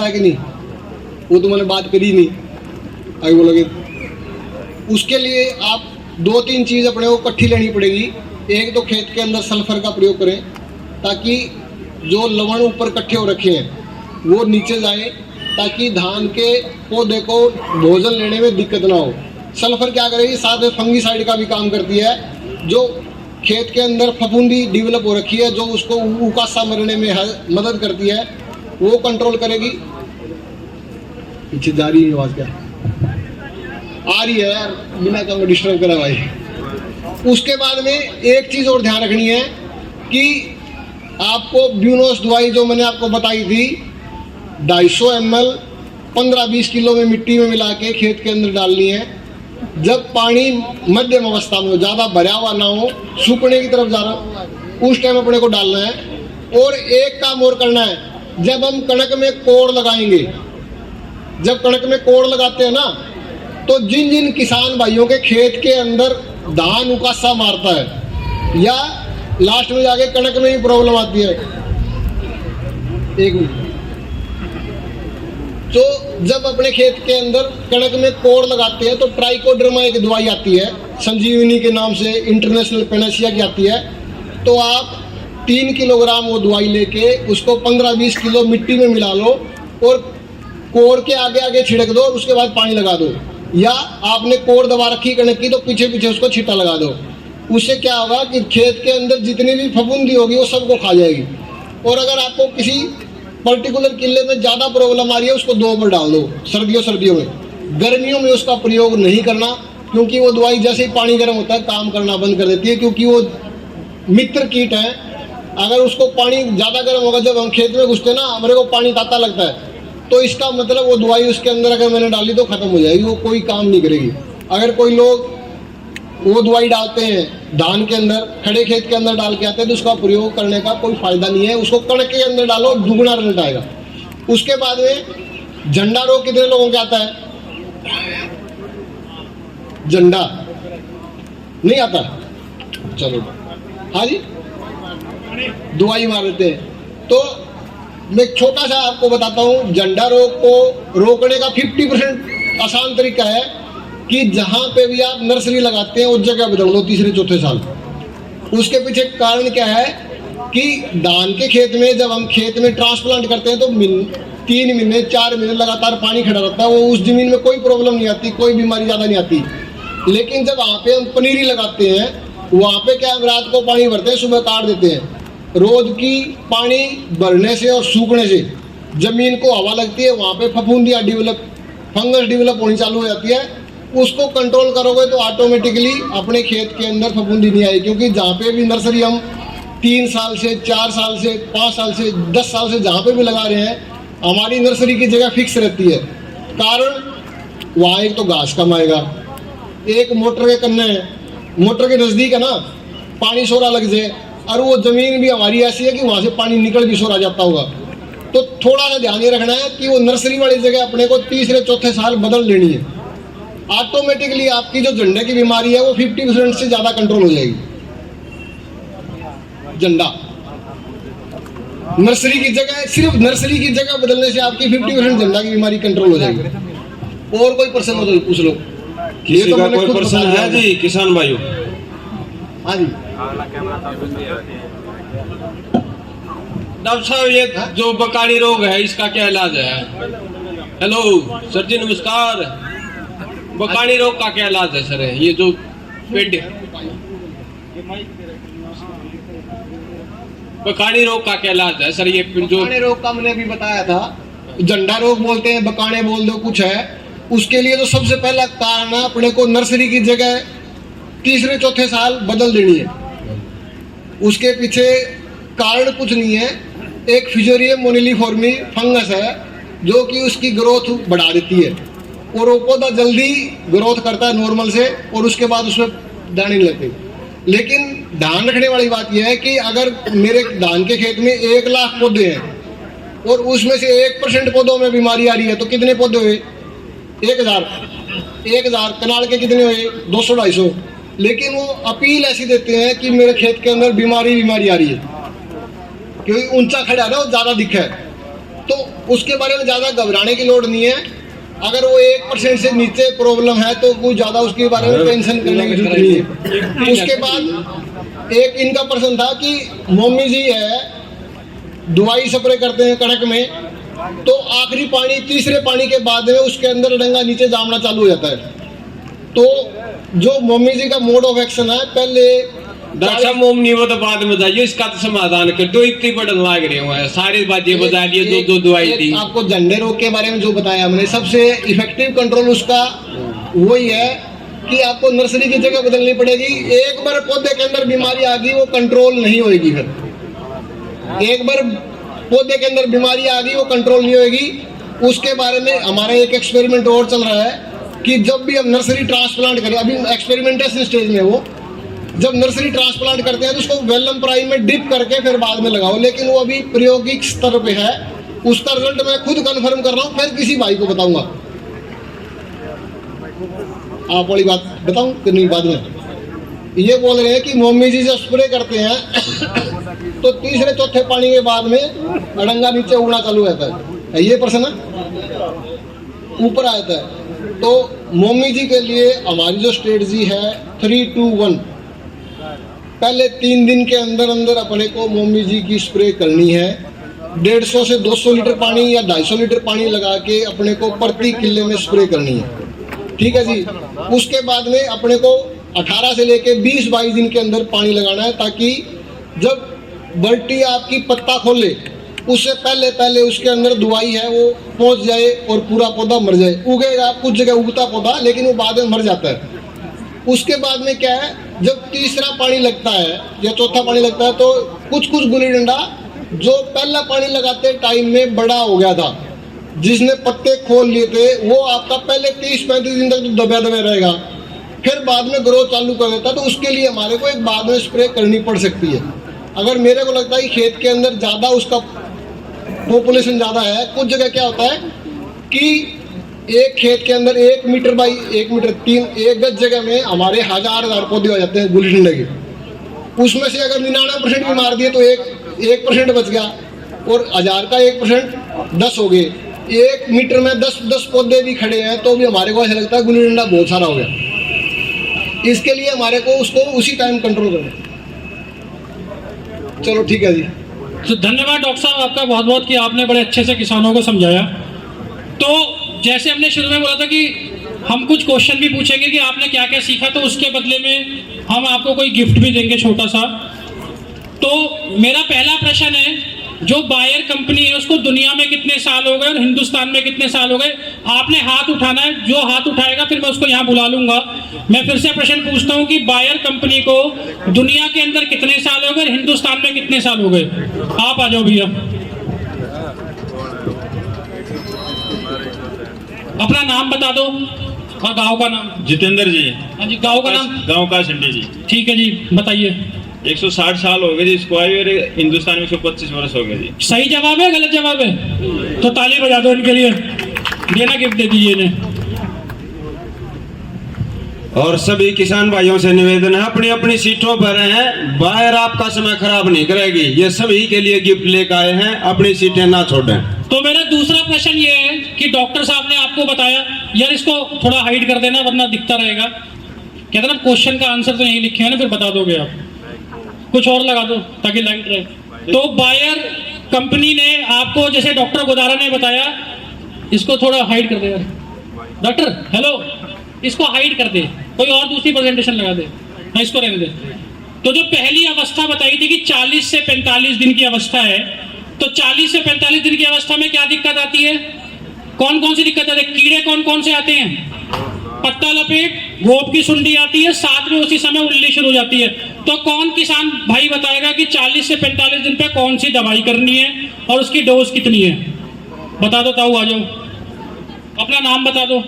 है कि नहीं, वो तो मैंने बात करी नहीं। अभी बोलोगे उसके लिए आप 2-3 चीज़ अपने को इकट्ठी लेनी पड़ेगी। एक तो खेत के अंदर सल्फर का प्रयोग करें, ताकि जो लवण ऊपर इकट्ठे हो रखे हैं वो नीचे जाए, ताकि धान के पौधे को भोजन लेने में दिक्कत ना हो। सल्फर क्या करेगी, साथ में फंगीसाइड का भी काम करती है, जो खेत के अंदर फफूंदी डेवलप हो रखी है, जो उसको उकासा मरने में मदद करती है, वो कंट्रोल करेगी। पीछे जा रही है आवाज़, क्या आ रही है यार, बिना काम डिस्टर्ब करा भाई। उसके बाद में एक चीज़ और ध्यान रखनी है कि आपको ब्यूनोस दवाई जो मैंने आपको बताई थी 250 ml 15-20 किलो में मिट्टी में मिला के खेत के अंदर डालनी है। जब पानी मध्यम अवस्था में हो, ज़्यादा भरा हुआ ना हो, सूखने की तरफ जा रहा हो, उस टाइम अपने को डालना है। और एक काम और करना है, जब हम कणक में कोड़ लगाएंगे, जब कणक में कोड़ लगाते हैं ना, तो जिन जिन किसान भाइयों के खेत के अंदर धान उकासा मारता है या लास्ट में जाके कणक में ही प्रॉब्लम आती है, एक मिनट, तो जब अपने खेत के अंदर कणक में कोड़ लगाते हैं तो ट्राइकोडर्मा एक दवाई आती है, संजीवनी के नाम से, इंटरनेशनल पेनेशिया की आती है। तो आप 3 किलोग्राम वो दवाई लेके उसको 15-20 किलो मिट्टी में मिला लो और कोड़ के आगे आगे छिड़क दो, और उसके बाद पानी लगा दो। या आपने कोड़ दबा रखी कणक की तो पीछे पीछे उसको छींटा लगा दो। उससे क्या होगा कि खेत के अंदर जितनी भी फफूंदी होगी वो सबको खा जाएगी। और अगर आपको किसी पर्टिकुलर किले में ज़्यादा प्रॉब्लम आ रही है, उसको 2 बार डाल दो सर्दियों में। गर्मियों में उसका प्रयोग नहीं करना, क्योंकि वो दवाई जैसे ही पानी गर्म होता है काम करना बंद कर देती है, क्योंकि वो मित्र कीट है। अगर उसको पानी ज़्यादा गर्म होगा, जब हम खेत में घुसते ना, हमारे को पानी ताता लगता है, तो इसका मतलब वो दवाई उसके अंदर अगर मैंने डाली तो ख़त्म हो जाएगी, वो कोई काम नहीं करेगी। अगर कोई लोग वो दवाई डालते हैं धान के अंदर, खड़े खेत के अंदर डाल के आते हैं, तो उसका प्रयोग करने का कोई फायदा नहीं है। उसको कणक के अंदर डालो, दुगना रिजल्ट आएगा। उसके बाद में झंडा रोग कितने लोगों के आता है? झंडा नहीं आता? चलो हाँ जी, दवाई मार देते हैं। तो मैं छोटा सा आपको बताता हूँ, झंडा रोग को रोकने का 50% आसान तरीका है कि जहाँ पे भी आप नर्सरी लगाते हैं उस जगह बदल लो 3-4 साल। उसके पीछे कारण क्या है कि धान के खेत में जब हम खेत में ट्रांसप्लांट करते हैं तो 3 महीने 4 महीने लगातार पानी खड़ा रहता है, वो उस जमीन में कोई प्रॉब्लम नहीं आती, कोई बीमारी ज़्यादा नहीं आती। लेकिन जब वहाँ पे हम पनीरी लगाते हैं, वहाँ पे क्या, हम रात को पानी भरते हैं, सुबह काट देते हैं। रोज की पानी भरने से और सूखने से जमीन को हवा लगती है, वहाँ पे फफूंदियाँ फंगस डेवलप होनी चालू हो जाती है। उसको कंट्रोल करोगे तो ऑटोमेटिकली अपने खेत के अंदर फफूंदी नहीं आएगी। क्योंकि जहाँ पे भी नर्सरी हम 3 साल से, 4 साल से, 5 साल से, 10 साल से जहाँ पे भी लगा रहे हैं, हमारी नर्सरी की जगह फिक्स रहती है। कारण वहाँ एक तो घास कम आएगा, एक मोटर के कन्ने, मोटर के नज़दीक है ना, पानी सोरा लग जाए, और वो ज़मीन भी हमारी ऐसी है कि वहाँ से पानी निकल भी सोरा जाता होगा। तो थोड़ा सा ध्यान ये रखना है कि वो नर्सरी वाली जगह अपने को 3-4 साल बदल लेनी है। ऑटोमेटिकली आपकी जो झंडे की बीमारी है वो 50% से ज़्यादा कंट्रोल हो जाएगी। झंडा नर्सरी की जगह, सिर्फ नर्सरी की जगह बदलने से आपकी 50% झंडा की बीमारी कंट्रोल हो जाएगी। और कोई प्रश्न हो तो पूछ लो। किसी का कोई प्रश्न है जी किसान भाइयों? हाँ जी डॉक्टर साहब, ये जो बकाली रोग है इसका क्या इलाज है? हेलो सर जी, नमस्कार। बकाली रोग का क्या इलाज है सर? ये जो पेट बकाली रोग का क्या इलाज है सर? ये जो बकाने रोग का मैंने अभी बताया था, झंडा रोग बोलते हैं, बकाने बोल दो, कुछ है। उसके लिए तो सबसे पहला कारण है अपने को नर्सरी की जगह 3-4 साल बदल देनी है। उसके पीछे कारण कुछ नहीं है, एक फिजोरियम मोनिलीफॉर्मी फंगस है जो कि उसकी ग्रोथ बढ़ा देती है। और वो पौधा जल्दी ग्रोथ करता है नॉर्मल से, और उसके बाद उसमें दाने नहीं लगते। लेकिन ध्यान रखने वाली बात यह है कि अगर मेरे धान के खेत में 1 लाख पौधे हैं और उसमें से 1% पौधों में बीमारी आ रही है, तो कितने पौधे हुए? 1000 कनाल के कितने हुए? 200-250। लेकिन वो अपील ऐसी देते हैं कि मेरे खेत के अंदर बीमारी आ रही है, क्योंकि ऊंचा खड़ा है ना, वो ज़्यादा दिखा है। तो उसके बारे में ज़्यादा घबराने की लोड़ नहीं है। अगर वो 1% से नीचे प्रॉब्लम है तो कुछ ज़्यादा उसके बारे में टेंशन करने की जरूरत नहीं है। उसके बाद एक इनका प्रश्न था कि मम्मी जी है, दवाई स्प्रे करते हैं कड़क में, तो आखिरी पानी, तीसरे पानी के बाद में उसके अंदर डंगा नीचे जामना चालू हो जाता है। तो जो मम्मी जी का मोड ऑफ एक्शन है, पहले डॉक्टर साहब मोमनी वो तो बाद में बताइए, इसका तो समाधान कर दो। इतनी बड़न लाग रहे हुए सारी बातें बता दिए, दो दवाई दी। आपको झंडे रोग के बारे में जो बताया हमने, सबसे इफेक्टिव कंट्रोल उसका वही है कि आपको नर्सरी की जगह बदलनी पड़ेगी। एक बार पौधे के अंदर बीमारी आ गई, वो कंट्रोल नहीं होगी। फिर एक बार पौधे के अंदर बीमारी आ गई, वो कंट्रोल नहीं होगी। उसके बारे में हमारा एक एक्सपेरिमेंट और चल रहा है कि जब भी हम नर्सरी ट्रांसप्लांट करें, अभी एक्सपेरिमेंटेशन स्टेज में वो, जब नर्सरी ट्रांसप्लांट करते हैं तो उसको वेलम प्राइम में डिप करके फिर बाद में लगाओ। लेकिन वो अभी प्रायोगिक स्तर पे है, उसका रिजल्ट मैं खुद कंफर्म कर रहा हूँ, फिर किसी भाई को बताऊंगा। आप वाली बात बताऊं कि नहीं? बाद में ये बोल रहे हैं कि मम्मी जी जब स्प्रे करते हैं तो तीसरे चौथे पानी के बाद में अड़ंगा नीचे उड़ना चालू रहता है। ये प्रश्न ऊपर आता है। तो मम्मी जी के लिए हमारी जो स्ट्रेटजी है 3-2-1, पहले 3 दिन के अंदर अंदर अपने को मम्मी जी की स्प्रे करनी है। 150 से 200 लीटर पानी या 250 लीटर पानी लगा के अपने को प्रति किले में स्प्रे करनी है। ठीक है जी। उसके बाद में अपने को 18 से लेके 20-22 दिन के अंदर पानी लगाना है, ताकि जब बल्टी आपकी पत्ता खोले उससे पहले उसके अंदर दवाई है वो पहुंच जाए और पूरा पौधा मर जाए। उगेगा कुछ जगह उगता पौधा, लेकिन वो बाद में मर जाता है। उसके बाद में क्या है, जब तीसरा पानी लगता है या चौथा पानी लगता है तो कुछ गुल्ली डंडा जो पहला पानी लगाते टाइम में बड़ा हो गया था, जिसने पत्ते खोल लिए थे, वो आपका पहले 30-35 दिन तक तो दबा रहेगा, फिर बाद में ग्रोथ चालू कर देता है। तो उसके लिए हमारे को एक बाद में स्प्रे करनी पड़ सकती है। अगर मेरे को लगता है कि खेत के अंदर ज़्यादा उसका पॉपुलेशन ज़्यादा है, कुछ जगह क्या होता है कि एक खेत के अंदर 1 मीटर बाई 1 मीटर 1 गज जगह में हमारे हजार पौधे हो जाते हैं गुल्ली डंडे के। उसमें से अगर 99% भी मार दिए तो 1% बच गया, और 1000 का 1% 10 हो गए। 1 मीटर में 10 पौधे भी खड़े हैं तो भी हमारे को ऐसा लगता है गुल्ली डंडा बहुत सारा हो गया। इसके लिए हमारे को उसको उसी टाइम कंट्रोल करना। चलो ठीक है जी। तो धन्यवाद डॉक्टर साहब आपका बहुत बहुत कि आपने बड़े अच्छे से किसानों को समझाया। तो जैसे हमने शुरू में बोला था कि हम कुछ क्वेश्चन भी पूछेंगे कि आपने क्या क्या सीखा, तो उसके बदले में हम आपको कोई गिफ्ट भी देंगे छोटा सा। तो मेरा पहला प्रश्न है, जो बायर कंपनी है उसको दुनिया में कितने साल हो गए और हिंदुस्तान में कितने साल हो गए? आपने हाथ उठाना है, जो हाथ उठाएगा फिर मैं उसको यहाँ बुला लूंगा। मैं फिर से प्रश्न पूछता हूँ कि बायर कंपनी को दुनिया के अंदर कितने साल हो गए और हिंदुस्तान में कितने साल हो गए? आप आ जाओ भैया। अपना नाम बता दो और गांव का नाम। जितेंद्र जी। हाँ जी, गांव का नाम? गांव का संडी जी। ठीक है जी, बताइए। 160 साल हो गए जी इसको आए, और हिंदुस्तान में 125 वर्ष हो गए जी। सही जवाब है, गलत जवाब है? तो ताली बजा दो इनके लिए, देना गिफ्ट दे दीजिए इन्हें। और सभी किसान भाइयों से निवेदन है, अपनी अपनी सीटों पर हैं, बाहर आपका समय खराब नहीं करेगी। ये सभी के लिए गिफ्ट लेकर आए हैं, अपनी सीटें ना छोड़ें। तो मेरा दूसरा प्रश्न ये है कि डॉक्टर साहब ने आपको बताया, यार इसको थोड़ा हाइड कर देना वरना दिखता रहेगा। कहते ना क्वेश्चन का आंसर तो यही लिखे है ना, फिर बता दोगे आप। कुछ और लगा दो ताकि लाइट रहे। तो बायर कंपनी ने आपको, जैसे डॉक्टर गोदारा ने बताया, इसको थोड़ा हाइड कर दे यार डॉक्टर। हेलो, इसको हाइड कर दे, कोई और दूसरी प्रेजेंटेशन लगा दे, हाँ इसको रहने दे। तो जो पहली अवस्था बताई थी कि 40 से 45 दिन की अवस्था है, तो 40 से 45 दिन की अवस्था में क्या दिक्कत आती है? कौन कौन सी दिक्कत आती है? कीड़े कौन कौन से आते हैं? पत्ता लपेट, गोप की सुंडी आती है, साथ में उसी समय उल्ली शुरू हो जाती है। तो कौन किसान भाई बताएगा कि 40 से 45 दिन पे कौन सी दवाई करनी है और उसकी डोज कितनी है? बता दो ताऊ, आ जाओ, अपना नाम बता दो।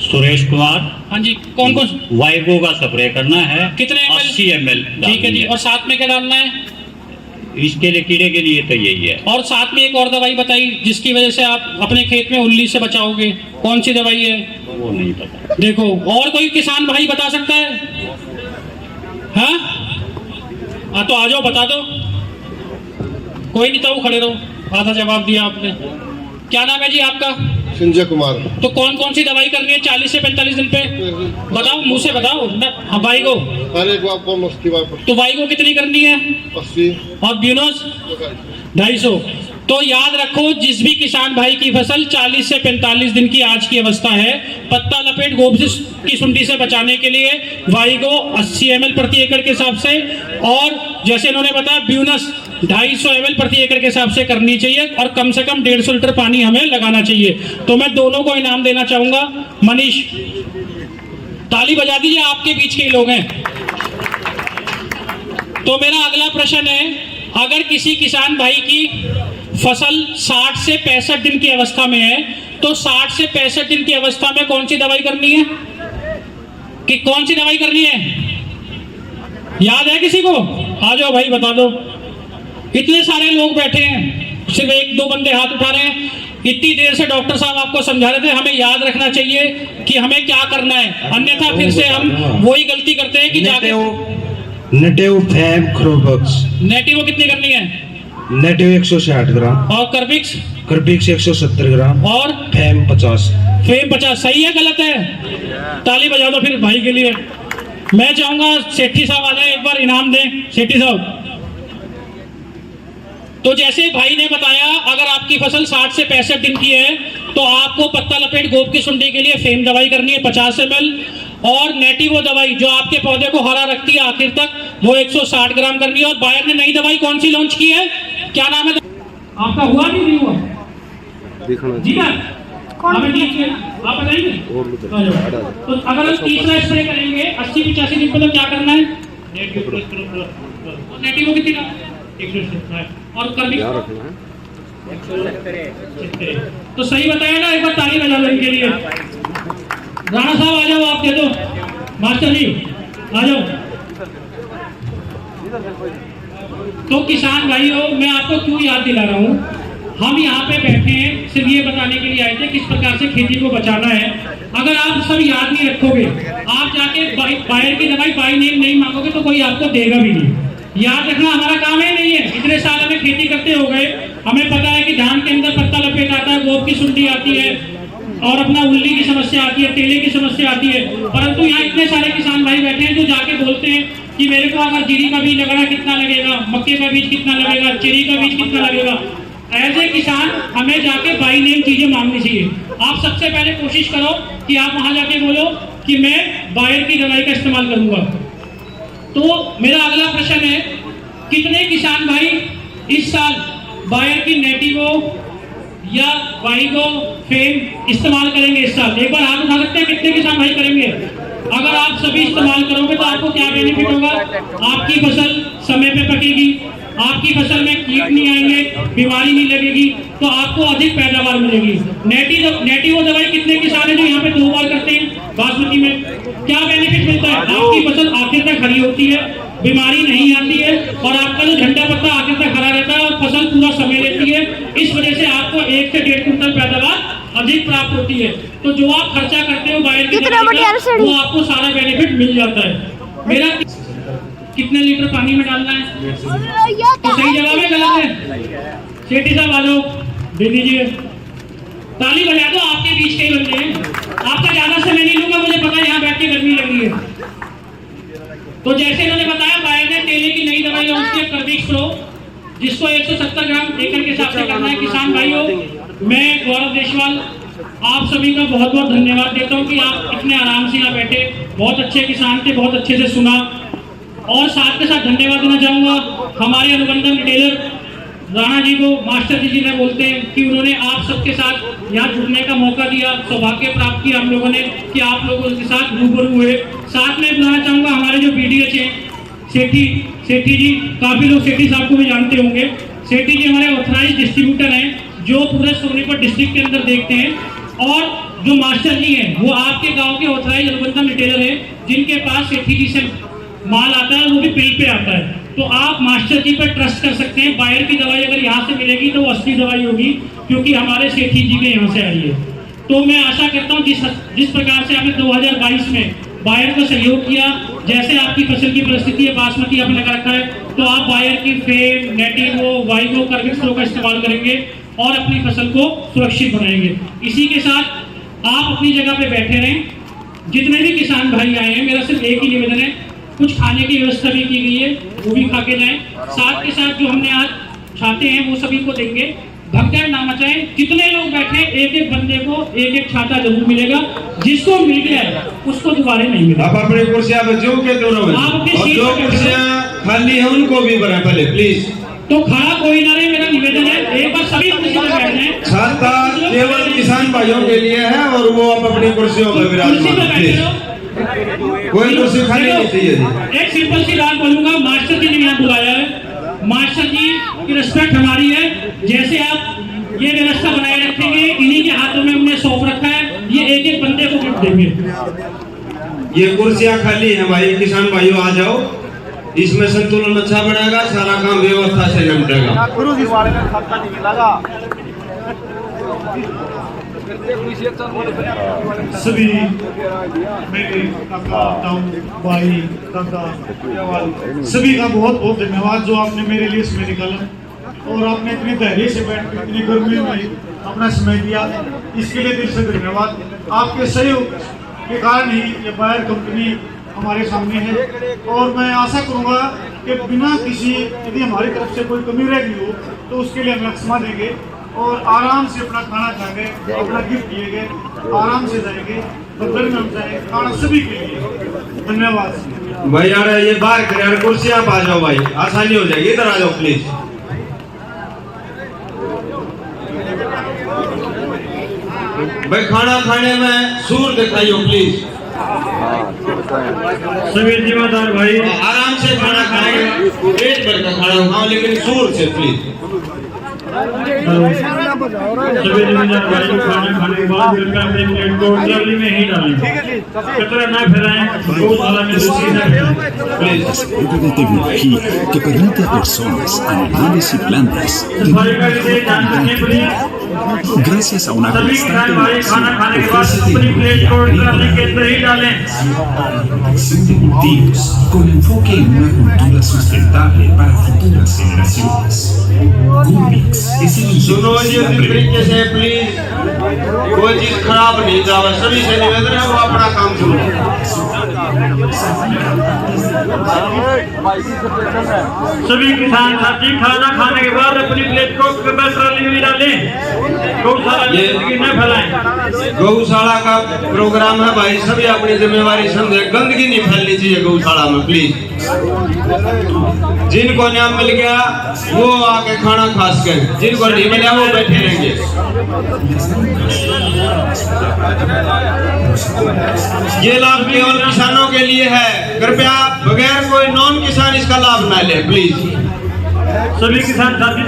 सुरेश कुमार। हाँ जी, कौन कौन वाइगो का स्प्रे करना है, कितने ml? 80 ml। ठीक है जी, और साथ में क्या डालना है? इसके लिए कीड़े के लिए तो यही है। और साथ में एक और दवाई बताई जिसकी वजह से आप अपने खेत में उल्ली से बचाओगे, कौन सी दवाई है? वो नहीं पता। देखो, और कोई किसान भाई बता सकता है? हाँ हाँ, तो आ जाओ, बता दो। कोई नहीं, तो खड़े रहो, आधा जवाब दिया आपने। क्या नाम है जी आपका? संजय कुमार। तो कौन कौन सी दवाई करनी है 40 से 45 दिन पे? बताओ, मुंह से बताओ। हाँ, वाइगो। अरे कौन उसकी बात? तो वाइगो कितनी करनी है? 80। और ब्यूनोस 250। तो याद रखो, जिस भी किसान भाई की फसल 40 से 45 दिन की आज की अवस्था है, पत्ता लपेट गोभसिस की सुंडी से बचाने के लिए वाइगो 80 ml प्रति एकड़ के हिसाब से, और जैसे इन्होंने बताया ब्यूनस 250 ml प्रति एकड़ के हिसाब से करनी चाहिए, और कम से कम 150 लीटर पानी हमें लगाना चाहिए। तो मैं दोनों को इनाम देना चाहूंगा। मनीष, ताली बजा दीजिए, आपके बीच के लोग हैं। तो मेरा अगला प्रश्न है, अगर किसी किसान भाई की फसल 60 से 65 दिन की अवस्था में है, तो 60 से 65 दिन की अवस्था में कौन सी दवाई करनी है? कि कौन सी दवाई करनी है? याद है किसी को? आ जाओ भाई, बता दो। इतने सारे लोग बैठे हैं, सिर्फ एक दो बंदे हाथ उठा रहे हैं। इतनी देर से डॉक्टर साहब आपको समझा रहे थे, हमें याद रखना चाहिए कि हमें क्या करना है, अन्यथा फिर से हम वही गलती करते हैं कि जाके। Native fam क्रोबक्स। नेटिवो कितनी करनी है? नेटिव 160 ग्राम। और कर्बिक्स? कर्बिक्स 170 ग्राम। और फैम 50। फेम 50। सही है, गलत है? ताली बजा दो फिर भाई के लिए। मैं चाहूंगा सेठी साहब आ जाए, एक बार इनाम दें सेठी साहब। तो जैसे भाई ने बताया, अगर आपकी फसल 60 से 65 दिन की है, तो आपको पत्ता लपेट गोप की सुंडी के लिए फेम दवाई करनी है 50 ml, और नेटिवो दवाई जो आपके पौधे को हरा रखती है आखिर तक, वो 160 ग्राम करनी है। और बायर ने नई दवाई कौन सी लॉन्च की है? क्या नाम है आपका? हुआ नहीं हुआ? जी ना, हमें ठीक है, आप बताइए। तो अगर हम तीसरा स्प्रे करेंगे 80-85 दिन पे, तो क्या करना है? नेटिवो कितनी का? 170। और कर्बिक तो सही बताया ना? एक बार ताली बजा लो इनके लिए। राणा साहब आ जाओ, आप दे दो। मास्टर जी आ जाओ। तो किसान भाइयों, मैं आपको क्यों याद दिला रहा हूँ, हम यहाँ पे बैठे हैं सिर्फ ये बताने के लिए आए थे किस प्रकार से खेती को बचाना है। अगर आप सब याद नहीं रखोगे, आप जाके बायर की दवाई बाई नेम नहीं मांगोगे, तो कोई आपको देगा भी नहीं। याद रखना हमारा काम है नहीं है। इतने साल हमें खेती करते हो गए, हमें पता है कि धान के अंदर पत्ता लपेट आता है, गोप की सुंडी आती है, और अपना उल्ली की समस्या आती है, तेले की समस्या आती है। परंतु यहाँ इतने सारे किसान भाई बैठे हैं जो जाके बोलते हैं कि मेरे को अगर जीरी का बीज लगाना कितना लगेगा, मक्के का बीज कितना लगेगा, चेरी का बीज कितना लगेगा। एज ए किसान हमें जाके बाई नेम चीजें मांगनी चाहिए। आप सबसे पहले कोशिश करो कि आप वहां जाके बोलो कि मैं बायर की दवाई का इस्तेमाल करूंगा। तो मेरा अगला प्रश्न है, कितने किसान भाई इस साल बायर की नेटिवो या वाइगो फेम इस्तेमाल करेंगे इस साल? एक बार हाथ उठा सकते हैं, कितने किसान भाई करेंगे? अगर आप सभी इस्तेमाल करोगे तो आपको क्या बेनिफिट होगा? आपकी फसल समय पे पकेगी, आपकी फसल में कीट नहीं आएंगे, बीमारी नहीं लगेगी, तो आपको अधिक पैदावार मिलेगी। नेटिवो दवाई कितने किसान हैं जो यहाँ पे 2 बार करते हैं बासमती में? क्या बेनिफिट मिलता है? आपकी फसल आखिर तक हरी होती है, बीमारी नहीं आती है, और आपका जो झंडा पत्ता आखिर तक हरा रहता है, और फसल पूरा समय लेती है। इस वजह से आपको 1 से 1.5 कुंटल पैदावार अधिक प्राप्त होती है। तो जो आप खर्चा करते हो बायर की दवाई का, वो आपको सारा बेनिफिट मिल जाता है। मेरा कितने लीटर पानी में डालना है? तो सही जवाब है, गलत है? सेठी साहब आ जाओ, दे दीजिए। ताली बजा दो, आपके बीच के ही बंदे हैं। आपका ज्यादा समय नहीं लूंगा, मुझे पता है यहाँ बैठ के गर्मी लग रही है। तो जैसे इन्होंने बताया, बायर ने तेले की नई दवाई लॉन्च की कर्बिक्स प्रो, जिसको 170 ग्राम एकड़ के हिसाब से करना है। किसान भाइयों, मैं गौरव देशवाल आप सभी का बहुत बहुत धन्यवाद देता हूँ कि आप इतने आराम से यहाँ बैठे, बहुत अच्छे किसान थे, बहुत अच्छे से सुना। और साथ के साथ धन्यवाद देना चाहूँगा हमारे अनुबंधन रिटेलर राणा जी को, मास्टर जी ने बोलते हैं कि उन्होंने आप सबके साथ यहाँ जुड़ने का मौका दिया, सौभाग्य प्राप्त किया हम लोगों ने कि आप लोगों के साथ रूबरू हुए। साथ में बुलाना चाहूँगा हमारे जो BDH हैं, सेठी जी, काफ़ी लोग सेठी साहब को भी जानते होंगे। सेठी जी हमारे ऑथराइज डिस्ट्रीब्यूटर हैं जो पूरे सोनीपत डिस्ट्रिक्ट के अंदर देखते हैं। और जो मास्टर जी हैं वो आपके गांव के ऑथराइज अनुबंधन रिटेलर हैं, जिनके पास सेठी से माल आता है, वो भी बिल पे आता है। तो आप मास्टर जी पर ट्रस्ट कर सकते हैं। बायर की दवाई अगर यहाँ से मिलेगी तो वो असली दवाई होगी, क्योंकि हमारे सेठी जी के यहाँ से आई है। तो मैं आशा करता हूँ जिस प्रकार से आपने 2022 में बायर का सहयोग किया, जैसे आपकी फसल की परिस्थिति है, बासमती आपने लगा रखा है, तो आप बायर की फेम, नेटिवो, वाइगो, कार्बिक्सलो का इस्तेमाल करेंगे और अपनी फसल को सुरक्षित बनाएंगे। इसी के साथ आप अपनी जगह पे बैठे रहें। जितने भी किसान भाई आए हैं, मेरा सिर्फ एक ही निवेदन है, कुछ खाने की व्यवस्था भी की गई है, वो भी खा के जाएं। साथ के साथ जो हमने आज छाते हैं वो सभी को देंगे। भगदड़ ना मचाएं। जितने लोग बैठे एक एक बंदे को एक एक छाता जरूर मिलेगा। जिसको मिल गया उसको दोबारा नहीं मिलेगा। आप अपने कुर्सियां पे जो के दोनों में, आप अपनी और सीट जो पे बैठो। कुर्सियां खाली है उनको भी भरें पहले प्लीज। तो खड़ा कोई ना रहे, मेरा निवेदन है, एक बार सभी कुर्सी पे बैठ जाएं। छाता केवल किसान भाइयों के लिए है और वो आप अपनी कुर्सियों पर कुर्सी पे विराजमान बैठे प्लीज। रहो। कोई कुर्सी खाली नहीं चाहिए जी। एक सिंपल सी बात बोलूंगा, मास्टर जी ने यहाँ बुलाया है, मास्टर जी की रिस्पेक्ट हमारी है। जैसे आप ये व्यवस्था बनाए रखेंगे, इन्हीं के हाथों में हमने सौंप रखा है, ये एक एक बंदे को गिफ्ट देंगे। ये कुर्सियां खाली हैं भाई, किसान भाइयों आ जाओ, इसमें संतुलन अच्छा बनेगा, सारा काम व्यवस्था से निपटेगा। सभी मेरे काका, ताऊ, भाई, दादा, सभी का बहुत बहुत धन्यवाद जो आपने मेरे लिए समय निकाला और आपने इतनी धैर्य से बैठ कर इतनी गर्मी में अपना समय दिया, इसके लिए दिल से धन्यवाद। आपके सहयोग के कारण ही ये बायर कंपनी हमारे सामने है और मैं आशा करूंगा कि बिना किसी, यदि हमारी तरफ से कोई कमी रह गई हो तो उसके लिए हम क्षमा देंगे और आराम से अपना खाना खाएंगे, अपना गिफ्ट लिएंगे, आराम से जाएंगे, बदल में हम जाएंगे, खाना सभी के लिए। धन्यवाद भाई यार ये बाहर करे यार, कुर्सियां आ जाओ भाई, आसानी हो जाएगी, इधर आ जाओ प्लीज। भाई खाना खाने में सूर दिखाइयो प्लीज। सभी जिम्मेदार भाई आराम से खाना खाएंगे, पेट भर का खाना खाओ, लेकिन सूर से प्लीज। सभी जिम्मेदार भाई को खाना खाने के बाद कृपया अपने प्लेट को ट्रॉली में ही डालें, कचरा ना फैलाएं, गौशाला में दूसरी ना फैलाएं please. Tecnología que permite a personas, animales y plantas सफाई का विशेष ध्यान रखें प्लीज। gracias a una सभी किसान constante भाई खाना खाने के बाद ofrece अपनी प्लेट को ट्रॉली के अंदर ही डालें। de cultivos con enfoque en una cultura sustentable para futuras generaciones. Cumix es el सुनो जी insuficiente उसी तरीके से प्लीज, कोई चीज खराब नहीं जावे, सभी से निवेदन है वो अपना काम शुरू करें। सभी किसान साथी खाना खाने के बाद अपनी प्लेट को ट्रॉली में डालें, गौशाला में गंदगी न फैलाएं। गौशाला का प्रोग्राम है भाई, सभी अपनी जिम्मेवारी समझे, गंदगी नहीं फैलनी चाहिए गौशाला में प्लीज। जिनको इनाम मिल गया वो आके खाना खा सके, जिनको नहीं मिला वो बैठे रहेंगे। ये लाभ केवल किसानों के लिए है, कृपया बगैर कोई नॉन किसान इसका लाभ न ले प्लीज। सभी किसान साथी